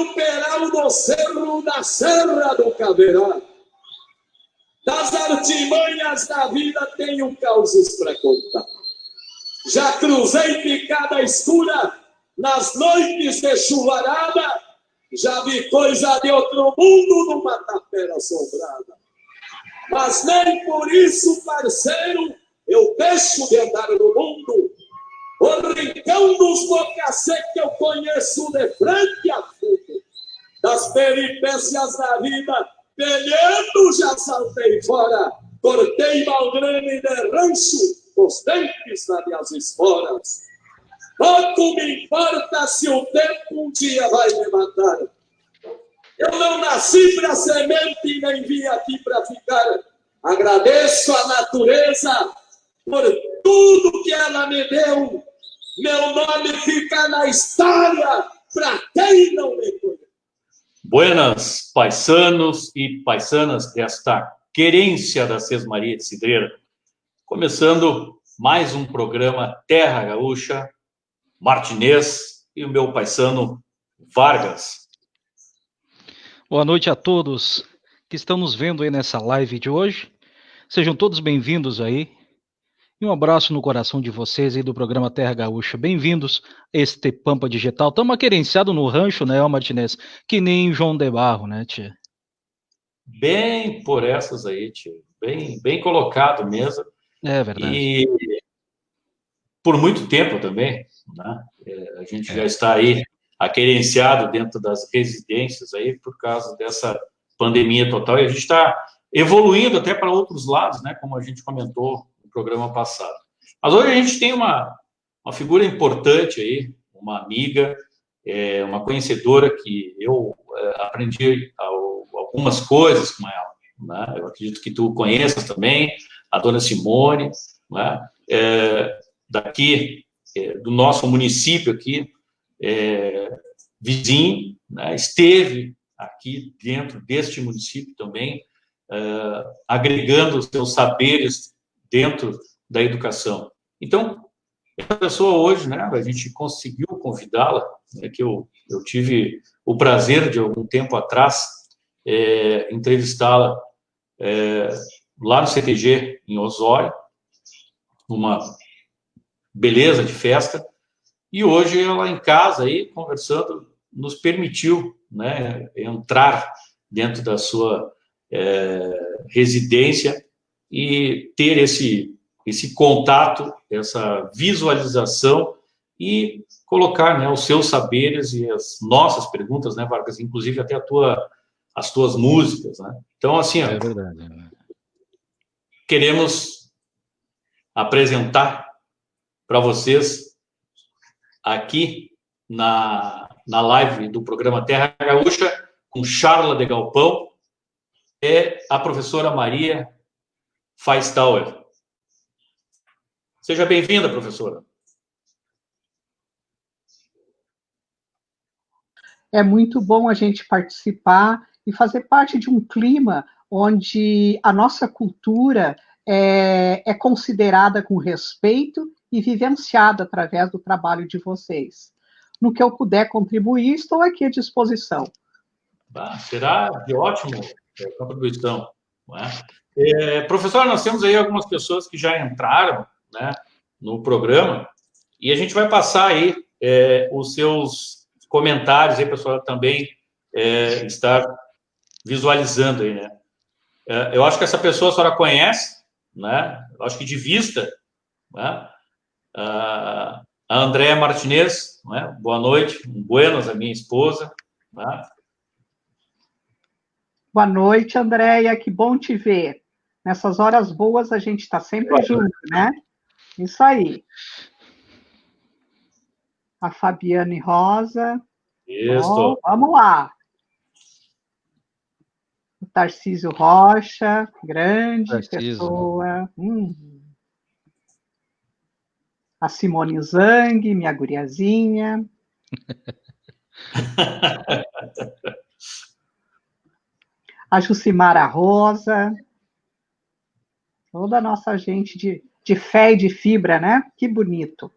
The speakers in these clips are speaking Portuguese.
no peral do cerro da Serra do Caverá. Das artimanhas da vida tenho causos para contar. Já cruzei picada escura nas noites de chuvarada, já vi coisa de outro mundo numa tapera assombrada. Mas nem por isso, parceiro, eu deixo de andar no mundo. O rincão dos boca seca eu conheço de frente a fundo. Das peripécias da vida, peleando já saltei fora. Cortei malgrane de rancho, os dentes das minhas esporas. Pouco me importa se o tempo um dia vai me matar. Eu não nasci para semente e nem vim aqui para ficar. Agradeço a natureza por tudo que ela me deu. Meu nome fica na história para quem não me conhece. Buenas, paisanos e paisanas desta querência da Sesmaria de Cidreira. Começando mais um programa Terra Gaúcha, Martinez e o meu paisano Vargas. Boa noite a todos que estão nos vendo aí nessa live de hoje. Sejam todos bem-vindos aí. E um abraço no coração de vocês aí do programa Terra Gaúcha. Bem-vindos a este Pampa Digital. Estamos aquerenciados no rancho, né, Martinez? Que nem João de Barro, né, tia? Bem por essas aí, tio. Bem colocado mesmo. É verdade. E por muito tempo também, né? A gente já está aí aquerenciado dentro das residências aí por causa dessa pandemia total. E a gente está evoluindo até para outros lados, né? Como a gente comentou no programa passado. Mas hoje a gente tem uma figura importante aí, uma amiga, uma conhecedora que eu aprendi algumas coisas com ela, né? Eu acredito que tu conheças também, a dona Simone, né? Daqui, do nosso município aqui, vizinho, né? Esteve aqui dentro deste município também, agregando os seus saberes dentro da educação. Então, essa pessoa hoje, né, a gente conseguiu convidá-la, né, que eu tive o prazer de algum tempo atrás entrevistá-la lá no CTG, em Osório, numa beleza de festa, e hoje ela em casa aí, conversando, nos permitiu, né, entrar dentro da sua residência e ter esse contato, essa visualização e colocar, né, os seus saberes e as nossas perguntas, né, Vargas, inclusive até as tuas músicas, né? Então, assim, é verdade. Queremos apresentar para vocês aqui na live do programa Terra Gaúcha com Charla de Galpão, a professora Maria Feistauer. Seja bem-vinda, professora. É muito bom a gente participar e fazer parte de um clima onde a nossa cultura é considerada com respeito e vivenciada através do trabalho de vocês. No que eu puder contribuir, estou aqui à disposição. Será de ótimo contribuição. Não é? Professor, nós temos aí algumas pessoas que já entraram, né, no programa, e a gente vai passar aí os seus comentários aí, pessoal, também estar visualizando aí, né? Eu acho que essa pessoa a senhora conhece, né? Eu acho que de vista, né? A Andréa Martinez, né? Boa noite, buenas, a minha esposa, né? Boa noite, Andréia, que bom te ver. Nessas horas boas a gente está sempre junto, né? Isso aí. A Fabiane Rosa. Isso. Bom, vamos lá. O Tarcísio Rocha, grande pessoa. A Simone Zang, minha guriazinha. A Jucimara Rosa. Toda a nossa gente de fé e de fibra, né? Que bonito.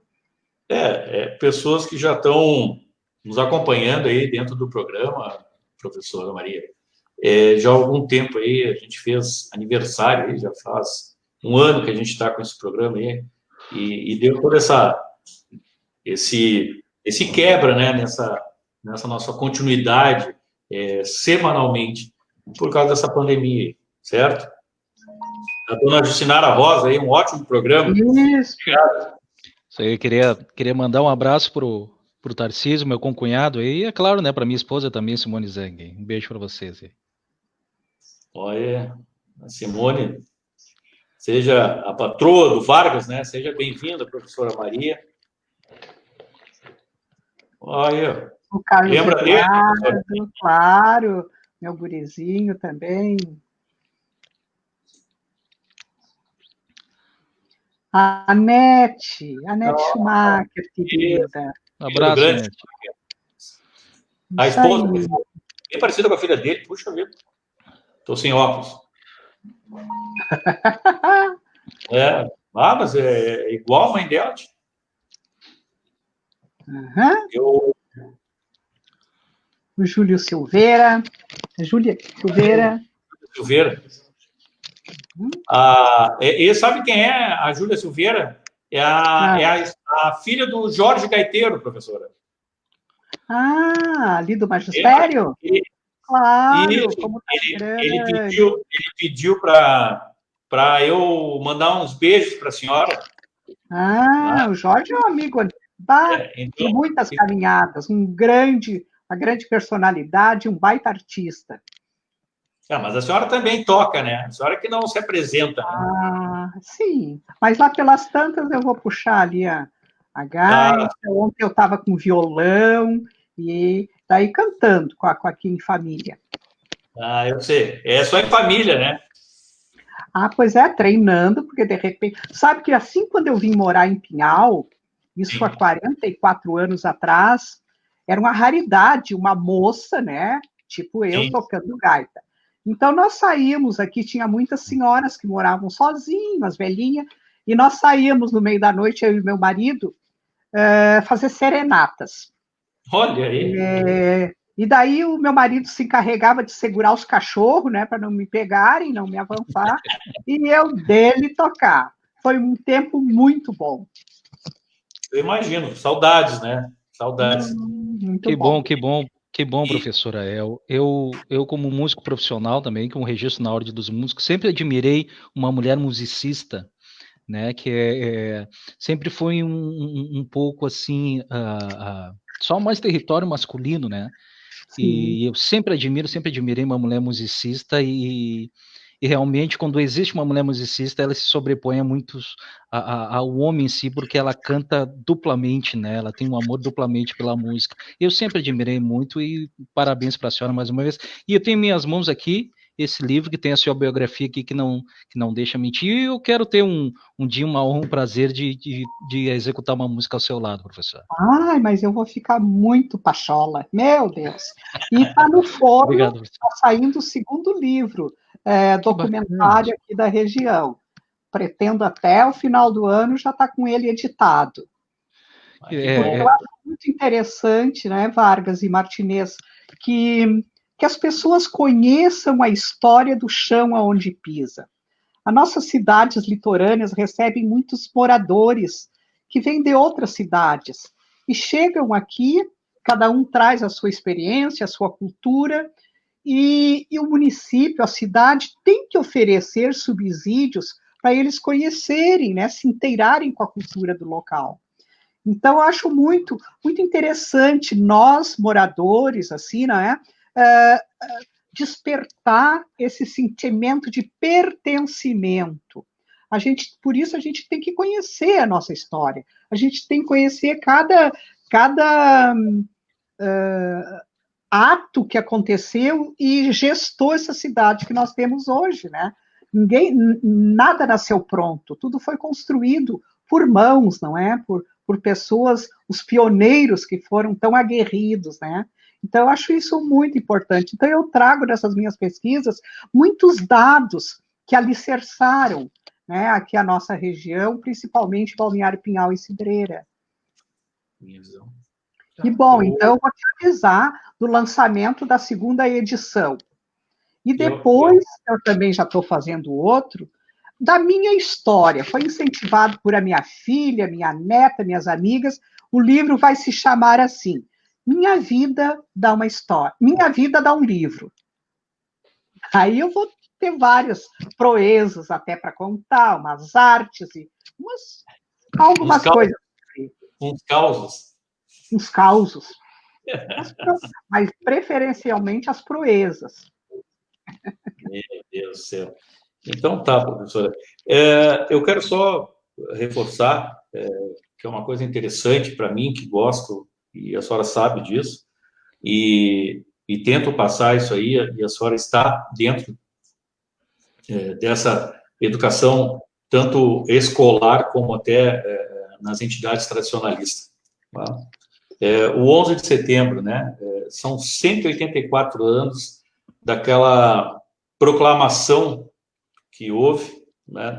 Pessoas que já estão nos acompanhando aí dentro do programa, professora Maria. Já há algum tempo aí, a gente fez aniversário aí, já faz um ano que a gente está com esse programa aí, e deu toda esse quebra, né, nessa nossa continuidade semanalmente, por causa dessa pandemia, certo? A dona Jucinara Rosa aí, um ótimo programa. Isso. Isso aí, eu queria mandar um abraço pro Tarcísio, meu concunhado, e é claro, né, para minha esposa também, Simone Zeng. Um beijo para vocês aí. Olha, a Simone, seja a patroa do Vargas, né? Seja bem-vinda, professora Maria. Olha, O Carlos lembra dele, Eduardo, claro, meu gurizinho também. A Nete Schumacher, querida. Um abraço, grande. Nete. A Isso aí. esposa, bem parecida com a filha dele, puxa vida. Estou sem óculos. Mas é igual a mãe dela. Uhum. O Júlia Silveira. E sabe quem é a Júlia Silveira? É a filha do Jorge Gaiteiro, professora. Ali do magistério? Claro, ele pediu para eu mandar uns beijos para a senhora. O Jorge é um amigo de muitas caminhadas, uma grande personalidade, um baita artista. Mas a senhora também toca, né? A senhora que não se apresenta. Né? Sim, mas lá pelas tantas eu vou puxar ali a gaita. Ontem eu estava com violão e daí cantando aqui em família. Eu sei. É só em família, né? Pois é, treinando, porque de repente... Sabe que assim, quando eu vim morar em Pinhal, isso há 44 anos atrás, era uma raridade, uma moça, né? Tipo eu, tocando gaita. Então, nós saímos aqui, tinha muitas senhoras que moravam sozinhas, velhinhas, e nós saímos no meio da noite, eu e meu marido, fazer serenatas. Olha aí! E daí o meu marido se encarregava de segurar os cachorros, né, para não me pegarem, não me avançar, e eu dele tocar. Foi um tempo muito bom. Eu imagino, saudades, né? Saudades. Que bom, professora El. Eu, como músico profissional também, como registro na Ordem dos Músicos, sempre admirei uma mulher musicista, né, que sempre foi um pouco assim, só mais território masculino, né? Sim. E eu sempre admirei uma mulher musicista e realmente, quando existe uma mulher musicista, ela se sobrepõe a muitos ao homem em si, porque ela canta duplamente, né? Ela tem um amor duplamente pela música. Eu sempre admirei muito e parabéns para a senhora mais uma vez. E eu tenho em minhas mãos aqui esse livro que tem a sua biografia aqui que não deixa mentir. E eu quero ter um dia, uma honra, um prazer de executar uma música ao seu lado, professor. Mas eu vou ficar muito pachola, meu Deus. E está no forno, está saindo o segundo livro, documentário aqui da região. Pretendo até o final do ano já estar com ele editado. Eu acho muito interessante, né, Vargas e Martinez, que as pessoas conheçam a história do chão aonde pisa. As nossas cidades litorâneas recebem muitos moradores que vêm de outras cidades e chegam aqui, cada um traz a sua experiência, a sua cultura, e o município, a cidade, tem que oferecer subsídios para eles conhecerem, né, se inteirarem com a cultura do local. Então, eu acho muito, muito interessante nós, moradores, assim, né, despertar esse sentimento de pertencimento. Por isso, a gente tem que conhecer a nossa história. A gente tem que conhecer cada ato que aconteceu e gestou essa cidade que nós temos hoje, né? Nada nasceu pronto, tudo foi construído por mãos, não é? Por pessoas, os pioneiros que foram tão aguerridos, né? Então, eu acho isso muito importante. Então, eu trago nessas minhas pesquisas muitos dados que alicerçaram, né, aqui a nossa região, principalmente Balneário Pinhal e Cidreira. Que bom, então eu vou te avisar do lançamento da segunda edição. E depois, eu também já estou fazendo outro, da minha história. Foi incentivado por a minha filha, minha neta, minhas amigas. O livro vai se chamar assim: Minha Vida Dá uma História. Minha Vida Dá um Livro. Aí eu vou ter várias proezas até para contar, umas artes e algumas coisas. Uns causos. Uns causos. Mas preferencialmente as proezas. Meu Deus do céu. Então tá, professora. Eu quero só reforçar que é uma coisa interessante para mim, que gosto, e a senhora sabe disso, e tento passar isso aí, e a senhora está dentro dessa educação, tanto escolar como até nas entidades tradicionalistas. Tá? O 11 de setembro, né, são 184 anos daquela proclamação que houve, né,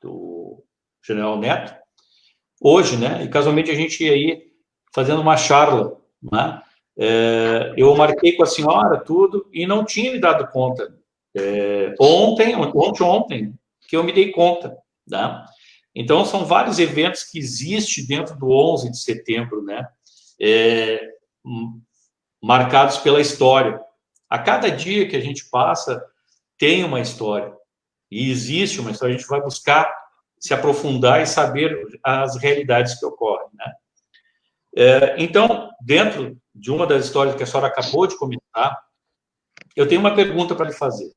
do General Neto. Hoje, né, e casualmente a gente ia aí fazendo uma charla, né, eu marquei com a senhora tudo e não tinha me dado conta. Ontem, que eu me dei conta, né? Então, são vários eventos que existem dentro do 11 de setembro, né? Marcados pela história. A cada dia que a gente passa, tem uma história. E existe uma história. A gente vai buscar se aprofundar e saber as realidades que ocorrem, né? Então, dentro de uma das histórias que a senhora acabou de comentar, eu tenho uma pergunta para lhe fazer.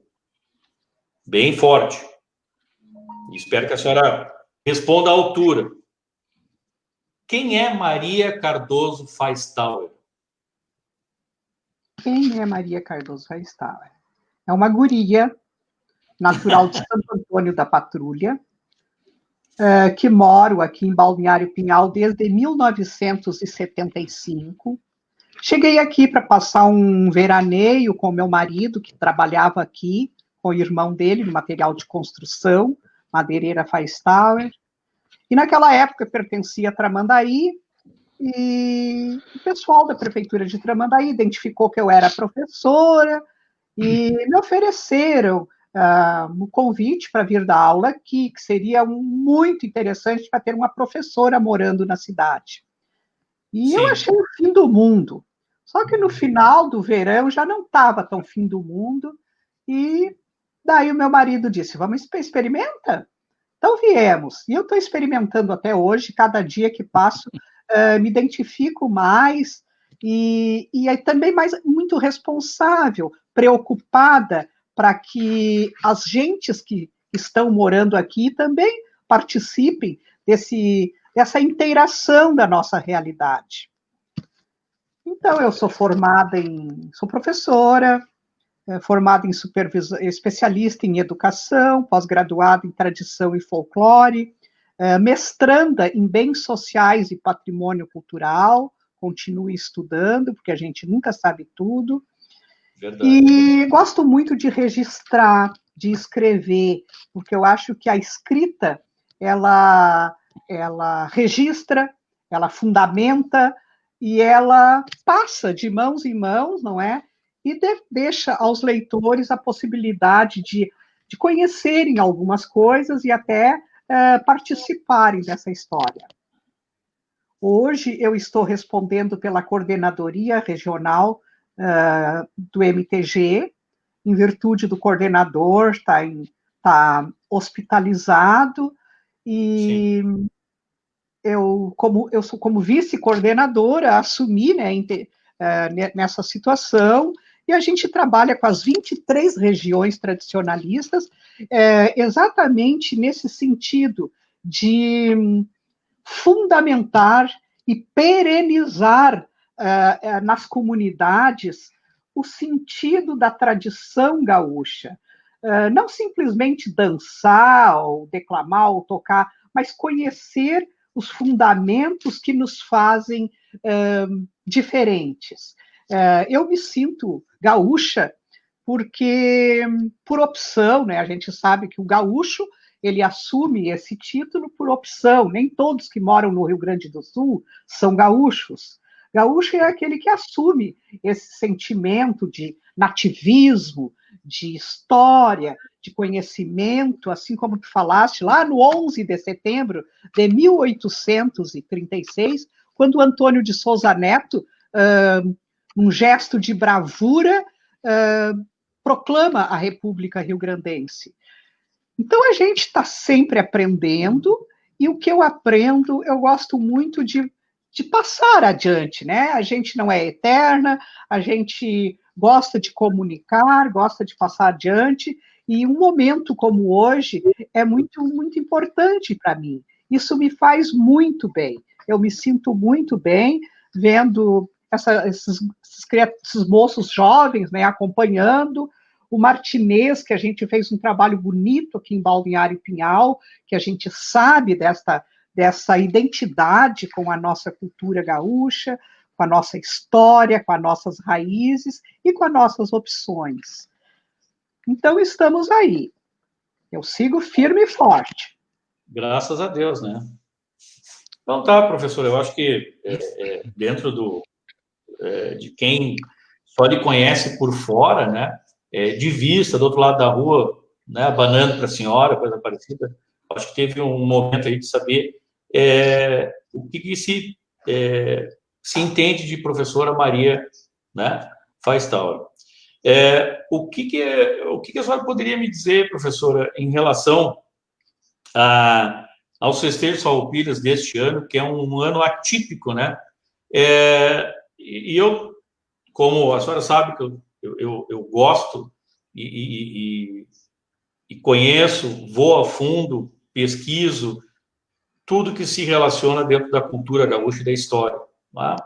Bem forte. Espero que a senhora responda à altura. Quem é Maria Cardoso Feistauer? Quem é Maria Cardoso Feistauer? É uma guria natural de Santo Antônio da Patrulha, que moro aqui em Balneário Pinhal desde 1975. Cheguei aqui para passar um veraneio com meu marido, que trabalhava aqui, com o irmão dele, no material de construção, madeireira Feistauer. E naquela época eu pertencia a Tramandaí, e o pessoal da prefeitura de Tramandaí identificou que eu era professora e me ofereceram um convite para vir dar aula aqui, que seria muito interessante para ter uma professora morando na cidade. E Sim. Eu achei o fim do mundo. Só que no final do verão já não estava tão fim do mundo, e daí o meu marido disse, vamos experimenta? Então viemos, e eu estou experimentando até hoje, cada dia que passo, me identifico mais, e é também muito responsável, preocupada para que as gentes que estão morando aqui também participem dessa inteiração da nossa realidade. Então, eu sou sou professora, formada em especialista em educação, pós-graduada em tradição e folclore, mestranda em bens sociais e patrimônio cultural, continuo estudando, porque a gente nunca sabe tudo. Verdade. E gosto muito de registrar, de escrever, porque eu acho que a escrita, ela registra, ela fundamenta, e ela passa de mãos em mãos, não é? E deixa aos leitores a possibilidade de conhecerem algumas coisas e até participarem dessa história. Hoje eu estou respondendo pela coordenadoria regional do MTG, em virtude do coordenador tá hospitalizado, e Sim. eu sou como vice-coordenadora, assumi, né, nessa situação, e a gente trabalha com as 23 regiões tradicionalistas, exatamente nesse sentido de fundamentar e perenizar nas comunidades o sentido da tradição gaúcha. Não simplesmente dançar, ou declamar, ou tocar, mas conhecer os fundamentos que nos fazem diferentes. Eu me sinto gaúcha porque, por opção, né, a gente sabe que o gaúcho ele assume esse título por opção, nem todos que moram no Rio Grande do Sul são gaúchos, Gaúcho é aquele que assume esse sentimento de nativismo, de história, de conhecimento, assim como tu falaste lá no 11 de setembro de 1836, quando Antônio de Sousa Neto, num gesto de bravura, proclama a República Rio-Grandense. Então, a gente está sempre aprendendo, e o que eu aprendo, eu gosto muito de passar adiante, né? A gente não é eterna, a gente gosta de comunicar, gosta de passar adiante, e um momento como hoje é muito, muito importante para mim. Isso me faz muito bem. Eu me sinto muito bem vendo esses moços jovens, né, acompanhando o Martinez, que a gente fez um trabalho bonito aqui em Balneário Pinhal, que a gente sabe dessa identidade com a nossa cultura gaúcha, com a nossa história, com as nossas raízes e com as nossas opções. Então, estamos aí. Eu sigo firme e forte. Graças a Deus, né? Então tá, professor, eu acho que dentro de quem só lhe conhece por fora, né, de vista, do outro lado da rua, né, abanando para a senhora, coisa parecida, acho que teve um momento aí de saber o que se entende de professora Maria, né, Feistal. O que a senhora poderia me dizer, professora, em relação aos festejos farroupilhas deste ano, que é um ano atípico, né? E eu, como a senhora sabe, que eu gosto e conheço, vou a fundo, pesquiso tudo que se relaciona dentro da cultura gaúcha e da história. Tá?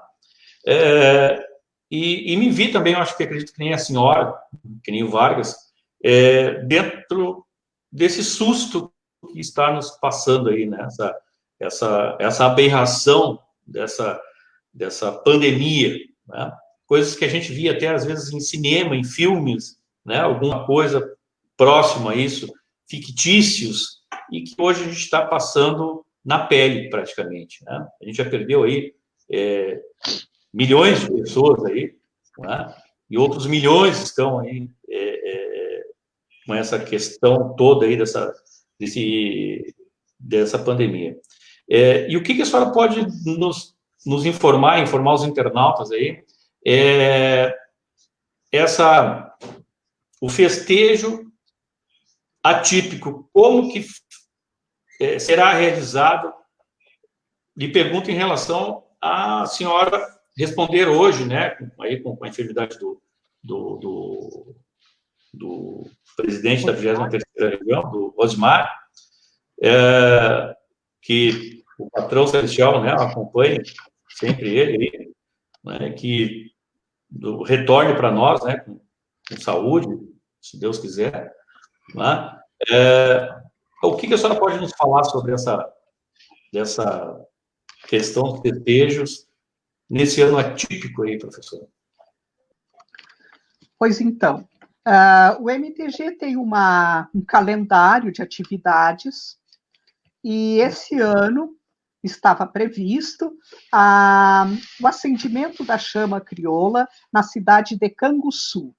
E me vi também, eu acho que acredito que nem a senhora, que nem o Vargas, dentro desse susto que está nos passando aí, né? Essa aberração dessa pandemia, né? Coisas que a gente via até às vezes em cinema, em filmes, né? Alguma coisa próxima a isso, fictícios, e que hoje a gente está passando na pele praticamente, né? A gente já perdeu aí milhões de pessoas aí, né? E outros milhões estão aí com essa questão toda aí dessa pandemia. E o que a senhora pode nos informar os internautas aí, o festejo atípico, como que será realizado? Lhe pergunto em relação à senhora responder hoje, né, aí com a enfermidade do presidente da 23ª região, do Osmar, que o patrão celestial, né, acompanhe sempre ele, né, que retorne para nós, né, com saúde, se Deus quiser, né? O que a senhora pode nos falar sobre dessa questão dos festejos nesse ano atípico aí, professora? Pois então, o MTG tem um calendário de atividades, e esse ano estava previsto o acendimento da chama crioula na cidade de Canguçu.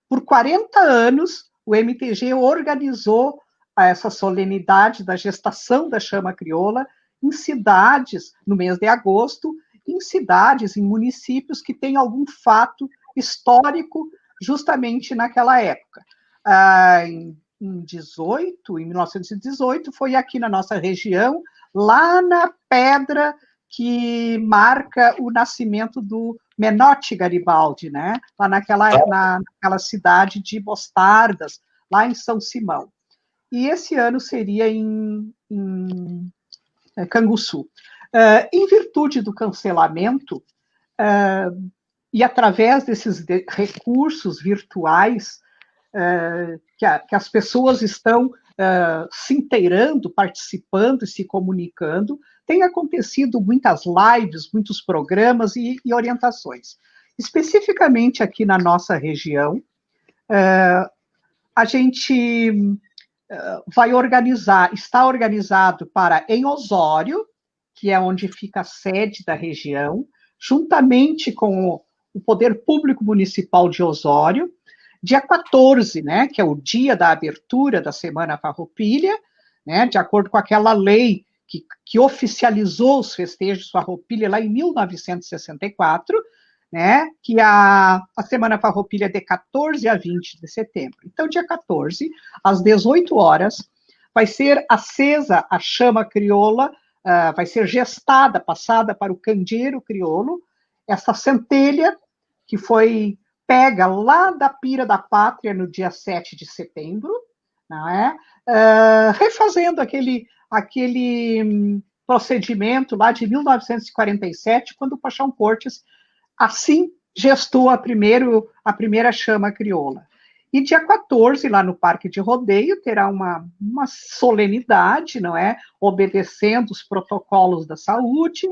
Por 40 anos, o MTG organizou essa solenidade da gestação da chama crioula em cidades, no mês de agosto, em cidades, em municípios que têm algum fato histórico justamente naquela época. Em 1918, foi aqui na nossa região, lá na pedra que marca o nascimento do Menotti Garibaldi, né? Lá naquela cidade de Mostardas, lá em São Simão. E esse ano seria em Canguçu. Em virtude do cancelamento, e através desses recursos virtuais, que as pessoas estão se inteirando, participando e se comunicando, tem acontecido muitas lives, muitos programas e orientações. Especificamente aqui na nossa região, a gente está organizado em Osório, que é onde fica a sede da região, juntamente com o Poder Público Municipal de Osório, dia 14, né, que é o dia da abertura da Semana Farroupilha, né, de acordo com aquela lei que oficializou os festejos Farroupilha lá em 1964, né, que a Semana Farroupilha é de 14 a 20 de setembro. Então, dia 14, às 18 horas, vai ser acesa a chama crioula, vai ser gestada, passada para o candeeiro crioulo, essa centelha que foi pega lá da Pira da Pátria no dia 7 de setembro, não é? Refazendo aquele procedimento lá de 1947, quando o Paixão Cortes assim gestou a primeira chama crioula. E dia 14, lá no Parque de Rodeio, terá uma solenidade, não é? Obedecendo os protocolos da saúde,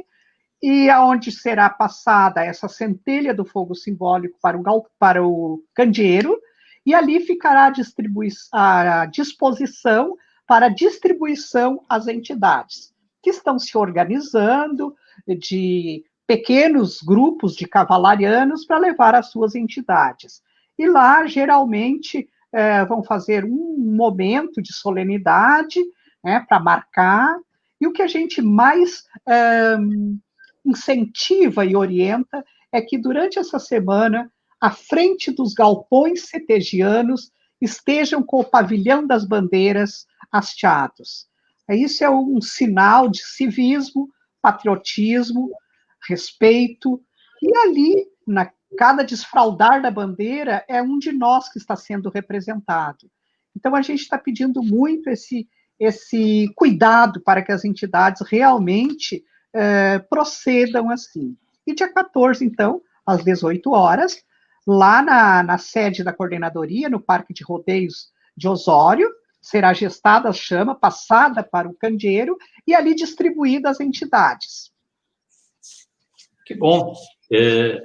e aonde será passada essa centelha do fogo simbólico para o candeeiro, e ali ficará à disposição para distribuição às entidades, que estão se organizando de pequenos grupos de cavalarianos para levar às suas entidades. E lá, geralmente, vão fazer um momento de solenidade, né, para marcar, e o que a gente mais incentiva e orienta é que durante essa semana, à frente dos galpões cetegianos, estejam com o pavilhão das bandeiras hasteados. Isso é um sinal de civismo, patriotismo, respeito, e ali, cada desfraldar da bandeira, é um de nós que está sendo representado. Então, a gente está pedindo muito esse cuidado para que as entidades realmente procedam assim. E dia 14, então, às 18 horas, lá na sede da coordenadoria, no Parque de Rodeios de Osório, será gestada a chama, passada para o candeeiro e ali distribuída às entidades. Que bom.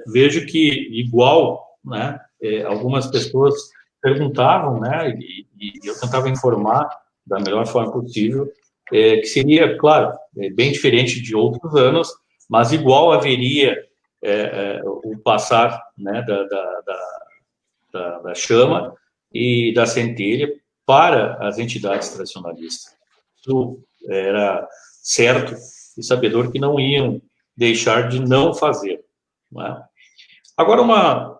Vejo que, igual, né, algumas pessoas perguntavam, né, e eu tentava informar da melhor forma possível, que seria, claro, bem diferente de outros anos, mas igual haveria o passar, né, da chama e da centelha para as entidades tradicionalistas. Isso era certo e sabedor que não iam deixar de não fazer. Não é? Agora,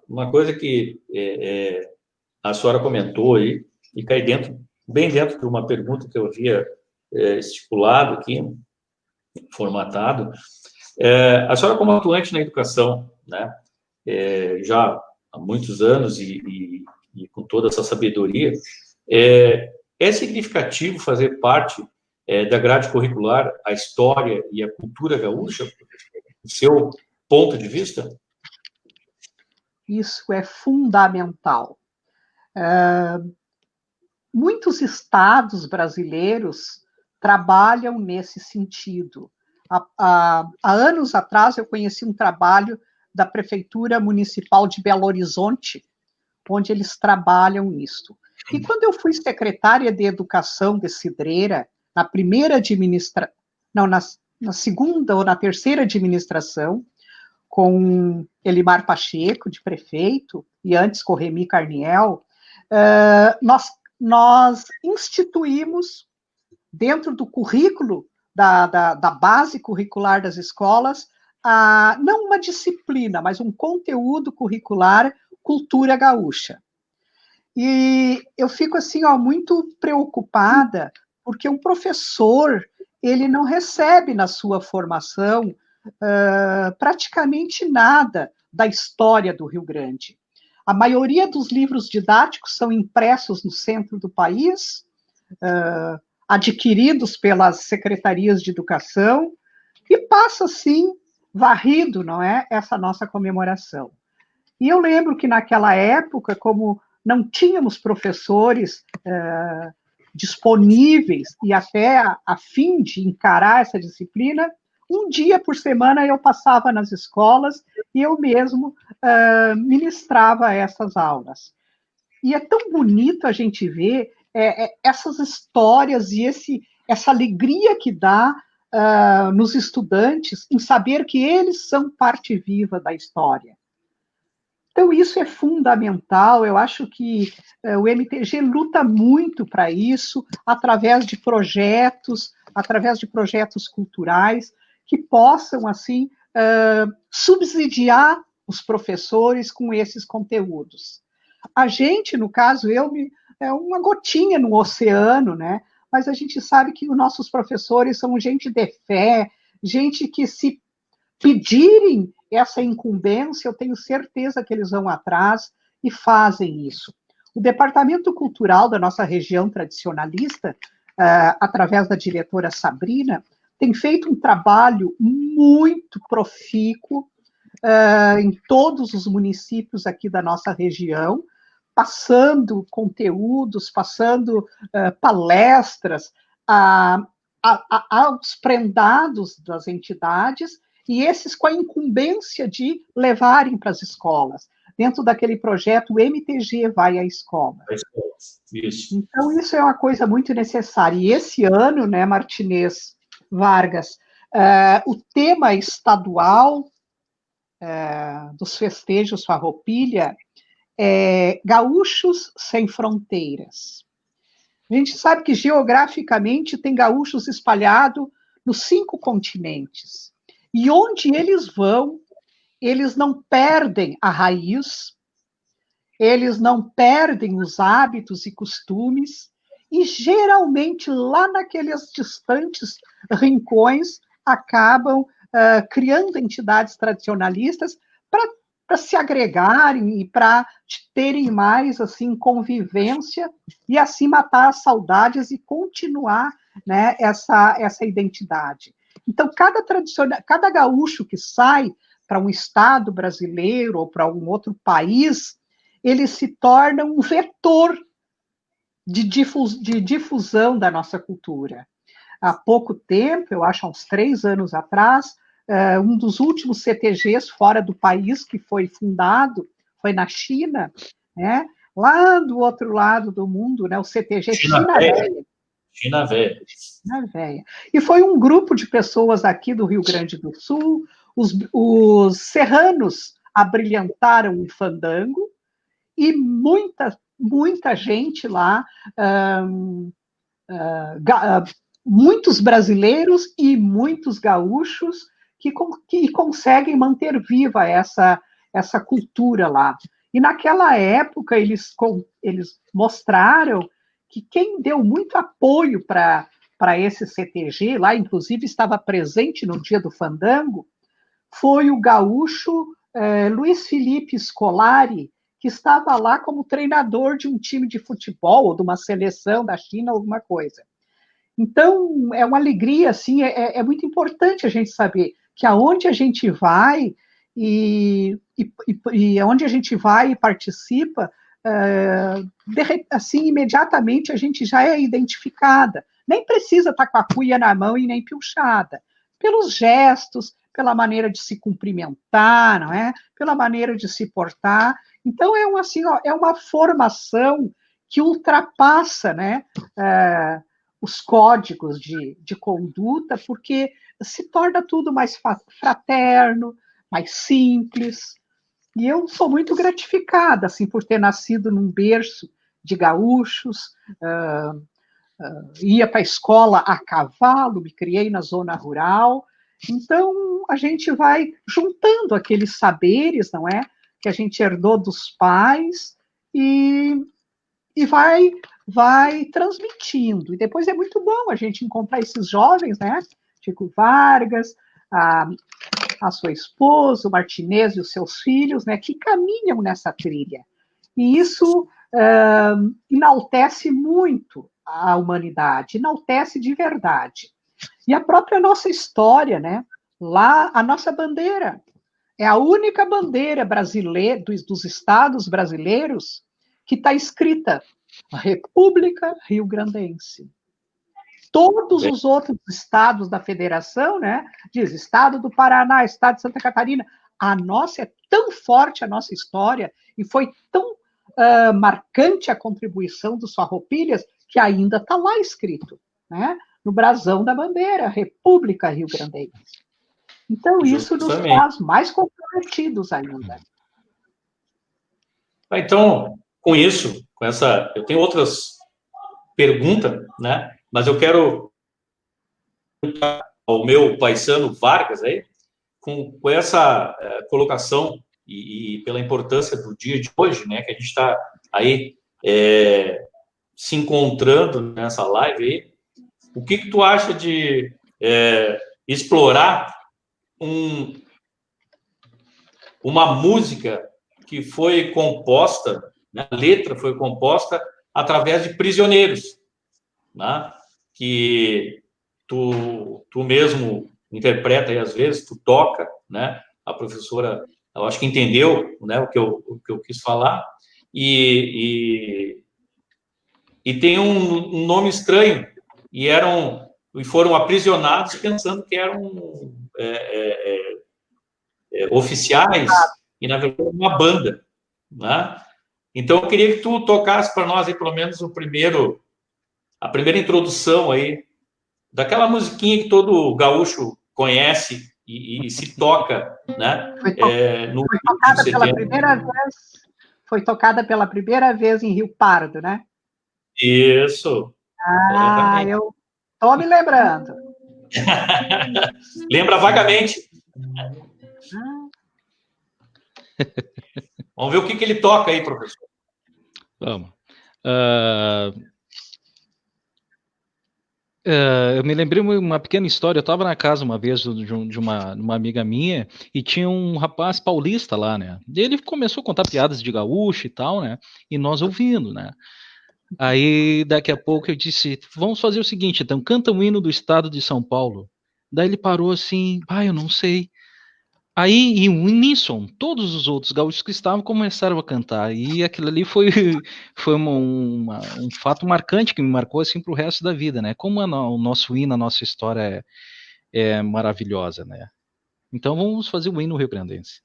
uma coisa que a senhora comentou aí, e cai bem dentro de uma pergunta que eu havia estipulado aqui, formatado. A senhora, como atuante na educação, né, já há muitos anos e com toda essa sabedoria, é significativo fazer parte da grade curricular a história e a cultura gaúcha, do seu ponto de vista? Isso é fundamental. Muitos estados brasileiros trabalham nesse sentido. Há anos atrás, eu conheci um trabalho da Prefeitura Municipal de Belo Horizonte, onde eles trabalham nisso. E quando eu fui secretária de Educação de Cidreira, na segunda ou na terceira administração, com Elimar Pacheco, de prefeito, e antes com Remy Carniel, nós instituímos, dentro do currículo, da base curricular das escolas, não uma disciplina, mas um conteúdo curricular, cultura gaúcha. E eu fico assim, muito preocupada, porque um professor, ele não recebe na sua formação praticamente nada da história do Rio Grande. A maioria dos livros didáticos são impressos no centro do país, adquiridos pelas secretarias de educação, e passa, assim, varrido, não é, essa nossa comemoração. E eu lembro que naquela época, como não tínhamos professores disponíveis e até a fim de encarar essa disciplina, um dia por semana eu passava nas escolas e eu mesmo ministrava essas aulas. E é tão bonito a gente ver essas histórias e essa alegria que dá nos estudantes em saber que eles são parte viva da história. Então, isso é fundamental. Eu acho que o MTG luta muito para isso, através de projetos culturais, que possam, assim, subsidiar os professores com esses conteúdos. A gente, no caso, é uma gotinha no oceano, né? Mas a gente sabe que os nossos professores são gente de fé, gente que, se pedirem essa incumbência, eu tenho certeza que eles vão atrás e fazem isso. O Departamento Cultural da nossa região tradicionalista, através da diretora Sabrina, tem feito um trabalho muito profícuo em todos os municípios aqui da nossa região, passando conteúdos, passando palestras aos prendados das entidades, e esses com a incumbência de levarem para as escolas, dentro daquele projeto MTG Vai à Escola. Isso. Então, isso é uma coisa muito necessária. E esse ano, né, Martinez Vargas, o tema estadual dos festejos Farroupilha é Gaúchos Sem Fronteiras. A gente sabe que, geograficamente, tem gaúchos espalhados nos 5 continentes. E onde eles vão, eles não perdem a raiz, eles não perdem os hábitos e costumes, e geralmente lá naqueles distantes rincões acabam criando entidades tradicionalistas para se agregarem e para terem mais assim convivência e assim matar as saudades e continuar, né, essa identidade. Então, cada gaúcho que sai para um estado brasileiro ou para um outro país, ele se torna um vetor de difusão da nossa cultura. Há pouco tempo, eu acho há uns 3 anos atrás, um dos últimos CTGs fora do país que foi fundado foi na China, né? Lá do outro lado do mundo, né? O CTG China Velha. China Velha. China Velha. E foi um grupo de pessoas aqui do Rio Grande do Sul, os serranos abrilhantaram o fandango, e muita gente lá, muitos brasileiros e muitos gaúchos que conseguem manter viva essa cultura lá. E naquela época eles mostraram que quem deu muito apoio para esse CTG, lá inclusive estava presente no dia do fandango, foi o gaúcho Luiz Felipe Scolari, que estava lá como treinador de um time de futebol, ou de uma seleção da China, alguma coisa. Então, é uma alegria, assim, é muito importante a gente saber que aonde a gente vai e aonde a gente vai e participa, assim, imediatamente a gente já é identificada. Nem precisa estar com a cuia na mão e nem piochada. Pelos gestos, pela maneira de se cumprimentar, não é? Pela maneira de se portar. Então, é uma formação que ultrapassa, né, os códigos de conduta, porque se torna tudo mais fraterno, mais simples. E eu sou muito gratificada assim, por ter nascido num berço de gaúchos, ia para a escola a cavalo, me criei na zona rural. Então, a gente vai juntando aqueles saberes, não é? Que a gente herdou dos pais e vai transmitindo. E depois é muito bom a gente encontrar esses jovens, né? Chico Vargas, a sua esposa, o Martinez e os seus filhos, né? Que caminham nessa trilha. E isso enaltece muito a humanidade, enaltece de verdade. E a própria nossa história, né? Lá, a nossa bandeira é a única bandeira brasileira, dos estados brasileiros, que está escrita República Rio-Grandense. Todos os outros estados da federação, né, diz Estado do Paraná, Estado de Santa Catarina. A nossa é tão forte, a nossa história, e foi tão marcante a contribuição dos Farroupilhas, que ainda está lá escrito, né? no brasão da bandeira, República Rio-Grandense. Então, isso nos Justamente. faz mais comprometidos ainda. Então, com isso, eu tenho outras perguntas, né? Mas eu quero perguntar ao meu paisano Vargas aí, com essa colocação e pela importância do dia de hoje, né? Que a gente está aí se encontrando nessa live aí. O que tu acha de explorar uma música que foi composta, né, a letra foi composta através de prisioneiros, né, que tu mesmo interpreta e às vezes tu toca, né, a professora, eu acho que entendeu, né, o que eu quis falar, e tem um nome estranho, e foram aprisionados pensando que eram oficiais, e na verdade uma banda, né? Então eu queria que tu tocasse para nós aí pelo menos a primeira introdução aí daquela musiquinha que todo gaúcho conhece e se toca, né? Foi tocada pela primeira vez em Rio Pardo, né? Isso. Eu tô me lembrando. Lembra vagamente. Vamos ver o que ele toca aí, professor. Vamos. Eu me lembrei uma pequena história. Eu estava na casa uma vez de uma amiga minha e tinha um rapaz paulista lá, né? Ele começou a contar piadas de gaúcho e tal, né? E nós ouvindo, né? Aí, daqui a pouco, eu disse, vamos fazer o seguinte, então, canta um hino do estado de São Paulo. Daí ele parou assim, eu não sei. Aí, em uníssono, todos os outros gaúchos que estavam começaram a cantar. E aquilo ali foi um fato marcante que me marcou assim para o resto da vida, né? Como o nosso hino, a nossa história é maravilhosa, né? Então vamos fazer o hino rio-grandense.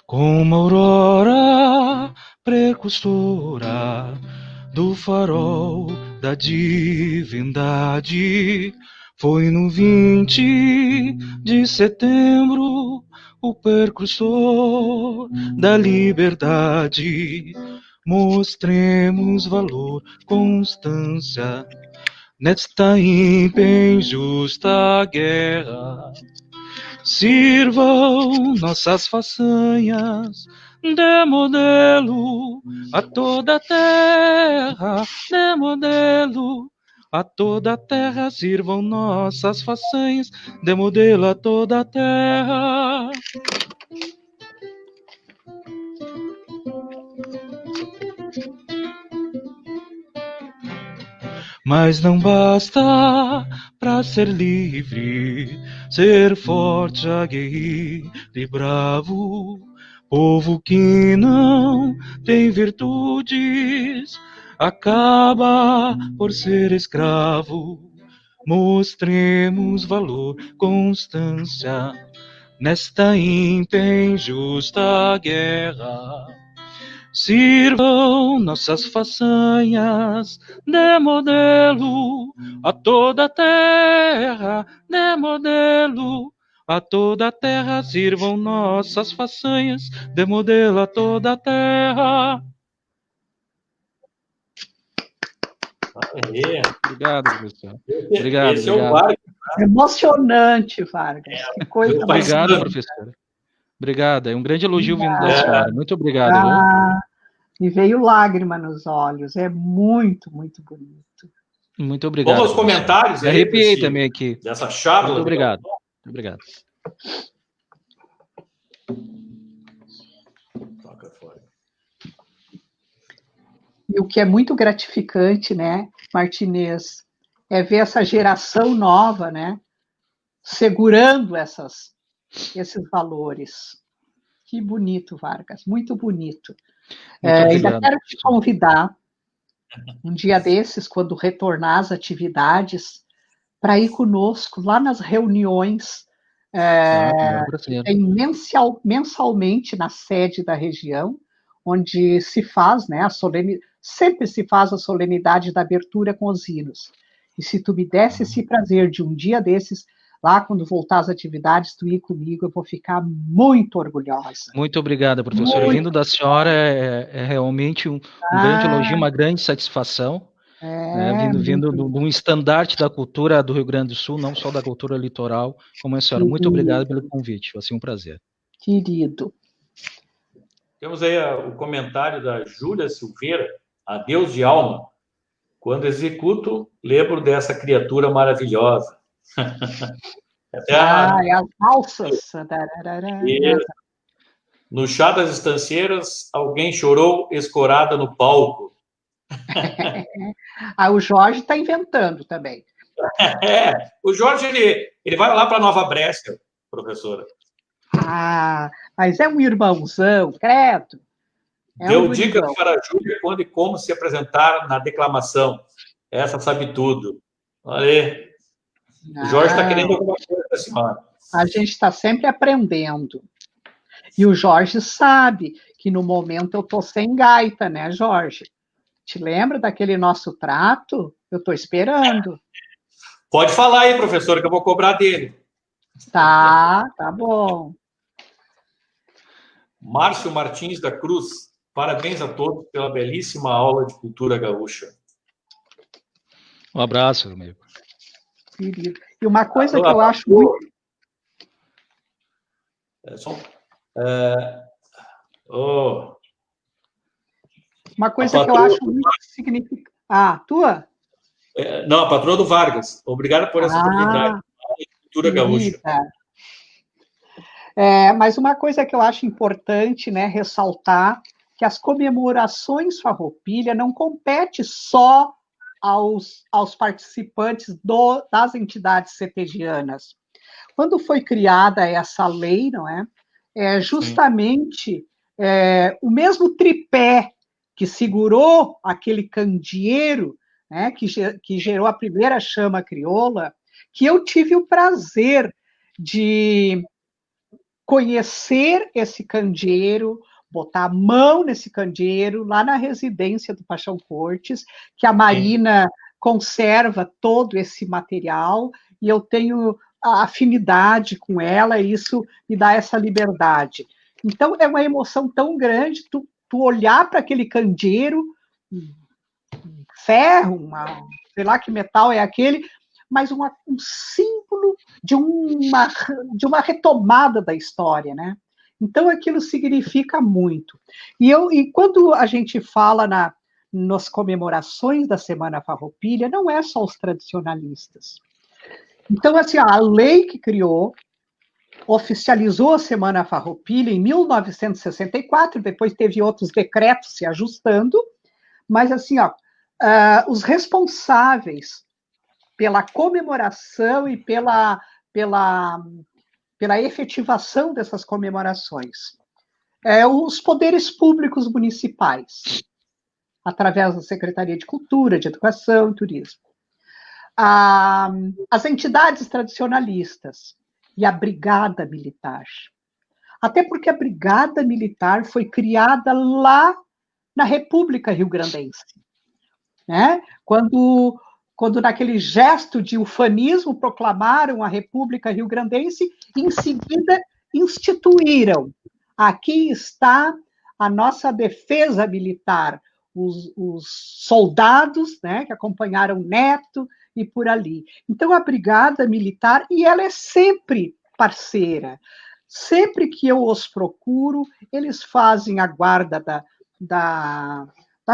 Como a aurora precursora do farol da divindade, foi no 20 de setembro o precursor da liberdade. Mostremos valor, constância nesta ímpia e injusta guerra. Sirvam nossas façanhas de modelo a toda a terra, de modelo a toda a terra. Sirvam nossas façanhas de modelo a toda a terra. Mas não basta para ser livre, ser forte, aguerrido e bravo. Povo que não tem virtudes acaba por ser escravo. Mostremos valor, constância nesta ímpia e injusta guerra. Sirvam nossas façanhas de modelo a toda a terra, de modelo a toda a terra. Sirvam nossas façanhas de modelo a toda a terra. Obrigado, professor. Obrigado. Esse é o Vargas. Emocionante, Vargas. Que coisa. Obrigado, professor. Obrigado. É um grande elogio vindo da senhora. Muito obrigado. Me veio lágrima nos olhos. É muito, muito bonito. Muito obrigado. Vamos aos comentários. Me arrepiei também aqui. Dessa charla. Muito obrigado. Muito obrigado. Toca fora. E o que é muito gratificante, né, Martinez, é ver essa geração nova, né, segurando esses valores. Que bonito, Vargas, muito bonito. Ainda quero te convidar, um dia desses, quando retornar às atividades, para ir conosco lá nas reuniões Tem mensalmente na sede da região, onde se faz, né, sempre se faz a solenidade da abertura com os hinos. E se tu me desse esse prazer de um dia desses, lá quando voltar às atividades, tu ir comigo, eu vou ficar muito orgulhosa. Muito obrigada, professora. Muito. Vindo da senhora é realmente um grande elogio, uma grande satisfação. Vindo de um estandarte da cultura do Rio Grande do Sul, não só da cultura litoral, como a senhora. Muito obrigado pelo convite, foi assim um prazer. Querido. Temos aí o comentário da Júlia Silveira, Adeus de alma. Quando executo, lembro dessa criatura maravilhosa. É as valsas. No chá das estancieiras, alguém chorou escorada no palco. O Jorge está inventando também. O Jorge, ele vai lá para Nova Brécia, professora. Mas é um irmãozão, credo. Deu dicas para a Júlia quando e como se apresentar na declamação. Essa sabe tudo. Olha aí. O Jorge está querendo alguma coisa da senhora. A gente está sempre aprendendo. E o Jorge sabe que no momento eu estou sem gaita, né, Jorge? Te lembra daquele nosso trato? Eu estou esperando. Pode falar aí, professora, que eu vou cobrar dele. Tá bom. Márcio Martins da Cruz, parabéns a todos pela belíssima aula de cultura gaúcha. Um abraço, amigo. Querido. E uma coisa que eu acho muito... Uma coisa que eu acho muito significativa... tua? Não, a patroa do Vargas. Obrigado por essa oportunidade. Cultura gaúcha. Mas uma coisa que eu acho importante, né, ressaltar, que as comemorações Farroupilha não compete só aos participantes das entidades cetegianas. Quando foi criada essa lei, não é? Justamente o mesmo tripé que segurou aquele candeeiro, né, que gerou a primeira chama crioula, que eu tive o prazer de conhecer esse candeeiro, botar a mão nesse candeeiro, lá na residência do Paixão Cortes, que a Marina conserva todo esse material, e eu tenho a afinidade com ela, e isso me dá essa liberdade. Então, é uma emoção tão grande, tu olhar para aquele candeeiro, ferro, sei lá que metal é aquele, mas um símbolo de uma retomada da história, né? Então, aquilo significa muito. E quando a gente fala nas comemorações da Semana Farroupilha, não é só os tradicionalistas. Então, assim, a lei que criou, oficializou a Semana Farroupilha em 1964, depois teve outros decretos se ajustando, mas, assim, os responsáveis pela comemoração e pela efetivação dessas comemorações. Os poderes públicos municipais, através da Secretaria de Cultura, de Educação e Turismo. As entidades tradicionalistas e a Brigada Militar. Até porque a Brigada Militar foi criada lá na República Rio-Grandense, né? Quando naquele gesto de ufanismo proclamaram a República Rio-Grandense, em seguida instituíram. Aqui está a nossa defesa militar, os soldados, né, que acompanharam Neto e por ali. Então, a Brigada Militar, e ela é sempre parceira. Sempre que eu os procuro, eles fazem a guarda da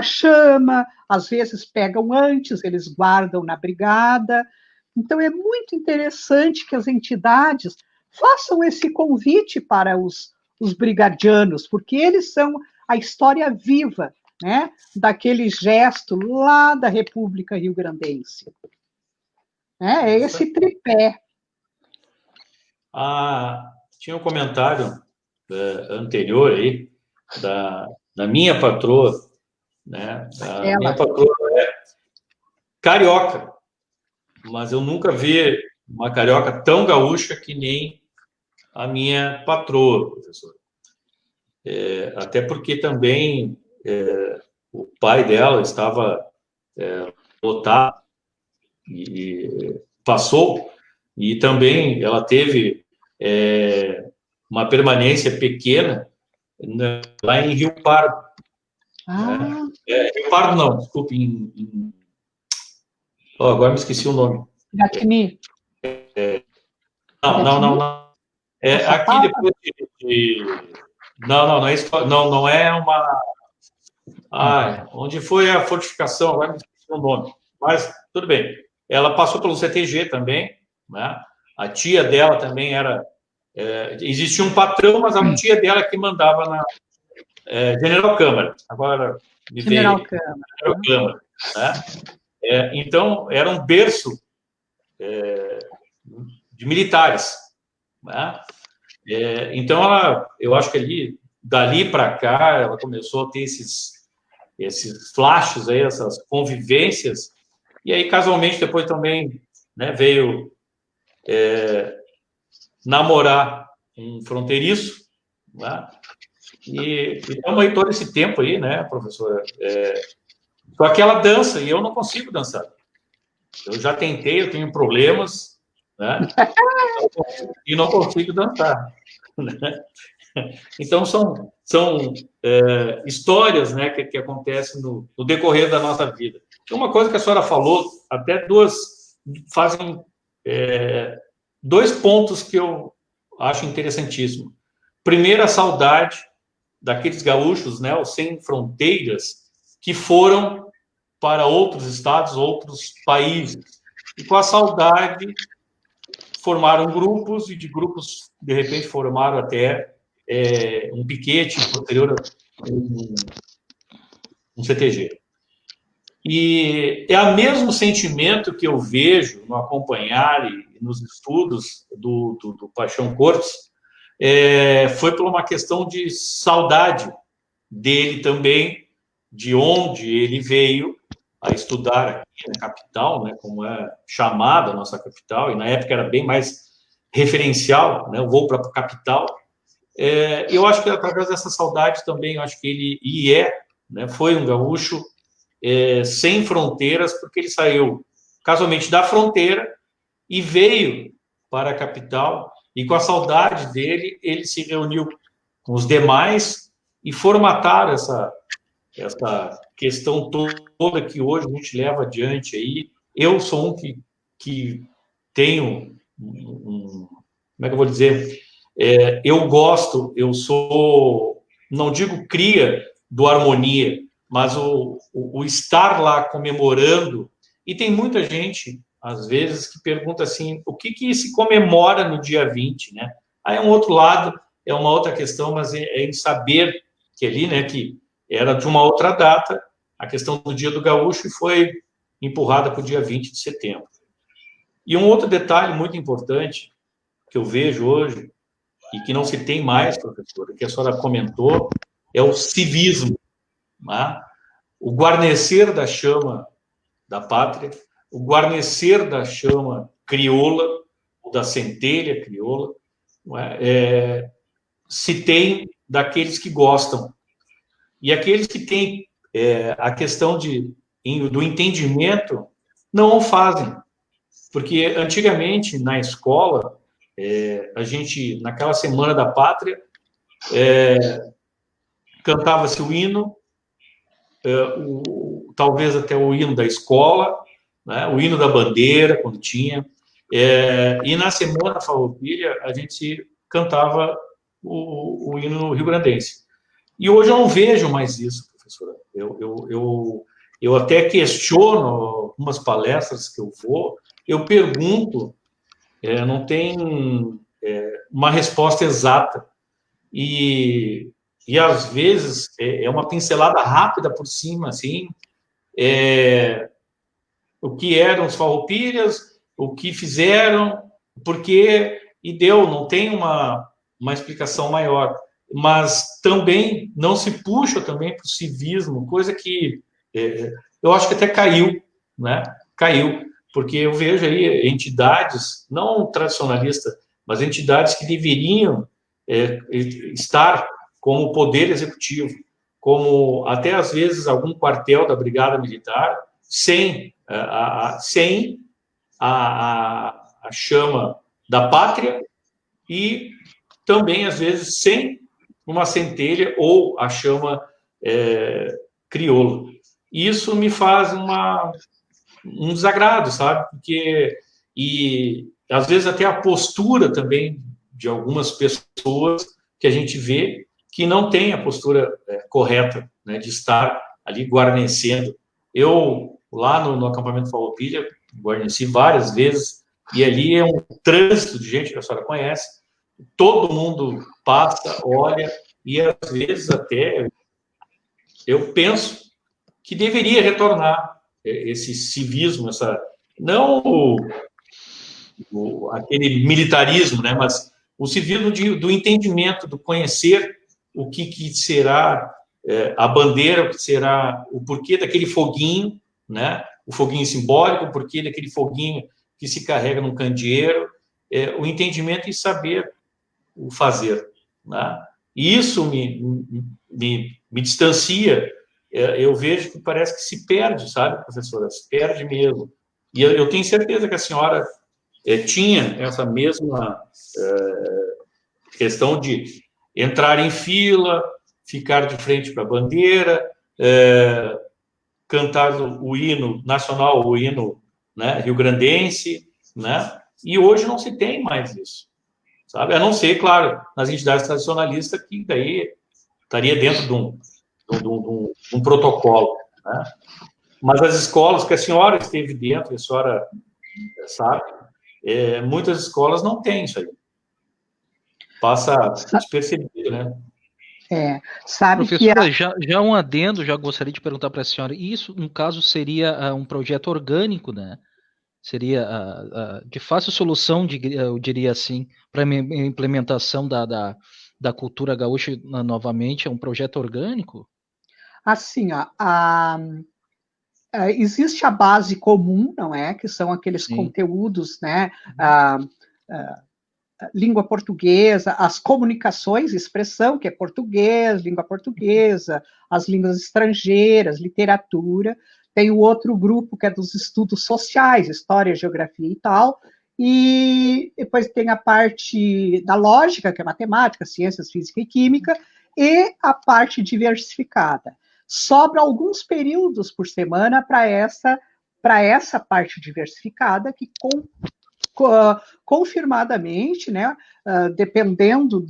chama, às vezes pegam antes, eles guardam na brigada. Então, é muito interessante que as entidades façam esse convite para os brigadianos, porque eles são a história viva, né, daquele gesto lá da República Rio-Grandense. É esse tripé. Tinha um comentário anterior aí, da minha patroa, né? A minha patroa é carioca, mas eu nunca vi uma carioca tão gaúcha que nem a minha patroa, professor. Até porque também o pai dela estava lotado e passou, e também ela teve uma permanência pequena lá em Rio Pardo. Ah, Rio Pardo não, desculpe, agora me esqueci o nome. Gatini. Não. Aqui depois não é uma... onde foi a fortificação, agora me esqueci o nome. Mas, tudo bem. Ela passou pelo CTG também, né? A tia dela também era... existia um patrão, mas a tia dela que mandava na General Câmara. Agora me veio... General Câmara. General Câmara, né? Então, era um berço de militares, né? Então, eu acho que dali para cá, ela começou a ter esses flashes aí, essas convivências, e aí, casualmente, depois também, né, veio namorar um fronteiriço, né? E estamos aí todo esse tempo aí, né, professora? Só que ela dança, e eu não consigo dançar. Eu já tentei, eu tenho problemas, né? E não consigo dançar, né? Então, são histórias, né, que acontecem no decorrer da nossa vida. Uma coisa que a senhora falou, até fazem dois pontos que eu acho interessantíssimo. Primeiro, a saudade daqueles gaúchos, né, os sem fronteiras, que foram para outros estados, outros países. E com a saudade, formaram grupos, e de grupos, de repente, formaram até um piquete, posterior um CTG. E é o mesmo sentimento que eu vejo no acompanhar e nos estudos do Paixão Cortes, foi por uma questão de saudade dele também, de onde ele veio a estudar aqui na capital, né, como é chamada a nossa capital, e na época era bem mais referencial, né, o voo para a capital. Eu acho que através dessa saudade também, eu acho que ele né, foi um gaúcho sem fronteiras, porque ele saiu casualmente da fronteira e veio para a capital, e com a saudade dele, ele se reuniu com os demais e formataram essa questão toda que hoje a gente leva adiante aí. Eu sou um que tenho como é que eu vou dizer? Eu sou, não digo cria do Harmonia, mas o estar lá comemorando, e tem muita gente, às vezes, que pergunta assim, o que se comemora no dia 20, né? Aí é um outro lado, é uma outra questão, mas é em saber que ali, né, que era de uma outra data, a questão do Dia do Gaúcho, e foi empurrada para o dia 20 de setembro. E um outro detalhe muito importante que eu vejo hoje, e que não se tem mais, professora, que a senhora comentou, é o civismo, né? O guarnecer da chama da pátria, o guarnecer da chama crioula, ou da centelha crioula, se tem daqueles que gostam. E aqueles que têm a questão do entendimento não o fazem. Porque antigamente, na escola, a gente, naquela Semana da Pátria, cantava-se o hino, talvez até o hino da escola, né, o hino da bandeira, quando tinha, e na Semana Farroupilha a gente cantava o hino rio-grandense. E hoje eu não vejo mais isso, professora. Eu até questiono algumas palestras que eu vou, eu pergunto, não tem uma resposta exata. E às vezes é uma pincelada rápida por cima, assim, o que eram os farroupilhas, o que fizeram, por quê, e deu, não tem uma explicação maior. Mas também não se puxa também para o civismo, coisa que eu acho que até caiu, né? Caiu, porque eu vejo aí entidades, não tradicionalistas, mas entidades que deveriam estar como poder executivo, como até às vezes algum quartel da Brigada Militar, sem a chama da pátria e também, às vezes, sem uma centelha ou a chama crioula. Isso me faz um desagrado, sabe? E às vezes até a postura também de algumas pessoas que a gente vê que não tem a postura correta, né, de estar ali guarnecendo. Eu, lá no acampamento Farroupilha, guarneci várias vezes, e ali é um trânsito de gente que a senhora conhece, todo mundo passa, olha, e às vezes até eu penso que deveria retornar esse civismo, não aquele militarismo, né, mas o civismo do entendimento, do conhecer o que será a bandeira, o que será o porquê daquele foguinho, né, o foguinho simbólico, o porquê daquele foguinho que se carrega num candeeiro, o entendimento e saber o fazer, né? E isso me distancia. Eu vejo que parece que se perde, sabe, professora? Se perde mesmo. E eu tenho certeza que a senhora tinha essa mesma questão de entrar em fila, ficar de frente para a bandeira, cantar o hino nacional, o hino, né, rio-grandense, né? E hoje não se tem mais isso, sabe? A não ser, claro, nas entidades tradicionalistas, que daí estaria dentro de um protocolo, né? Mas as escolas que a senhora esteve dentro, a senhora sabe, muitas escolas não têm isso aí. Passa despercebido, né? Sabe Professora, que já um adendo, já gostaria de perguntar para a senhora, isso, no caso, seria um projeto orgânico, né? Seria de fácil solução, eu diria assim, para a implementação da cultura gaúcha novamente, é um projeto orgânico? assim, ó, existe a base comum, não é? Que são aqueles conteúdos, né? Língua portuguesa, as comunicações, expressão, que é português, língua portuguesa, as línguas estrangeiras, literatura. Tem o outro grupo que é dos estudos sociais, história, geografia e tal. E depois tem a parte da lógica, que é matemática, ciências, física e química, e a parte diversificada. Sobra alguns períodos por semana para essa parte diversificada, que confirmadamente, né, dependendo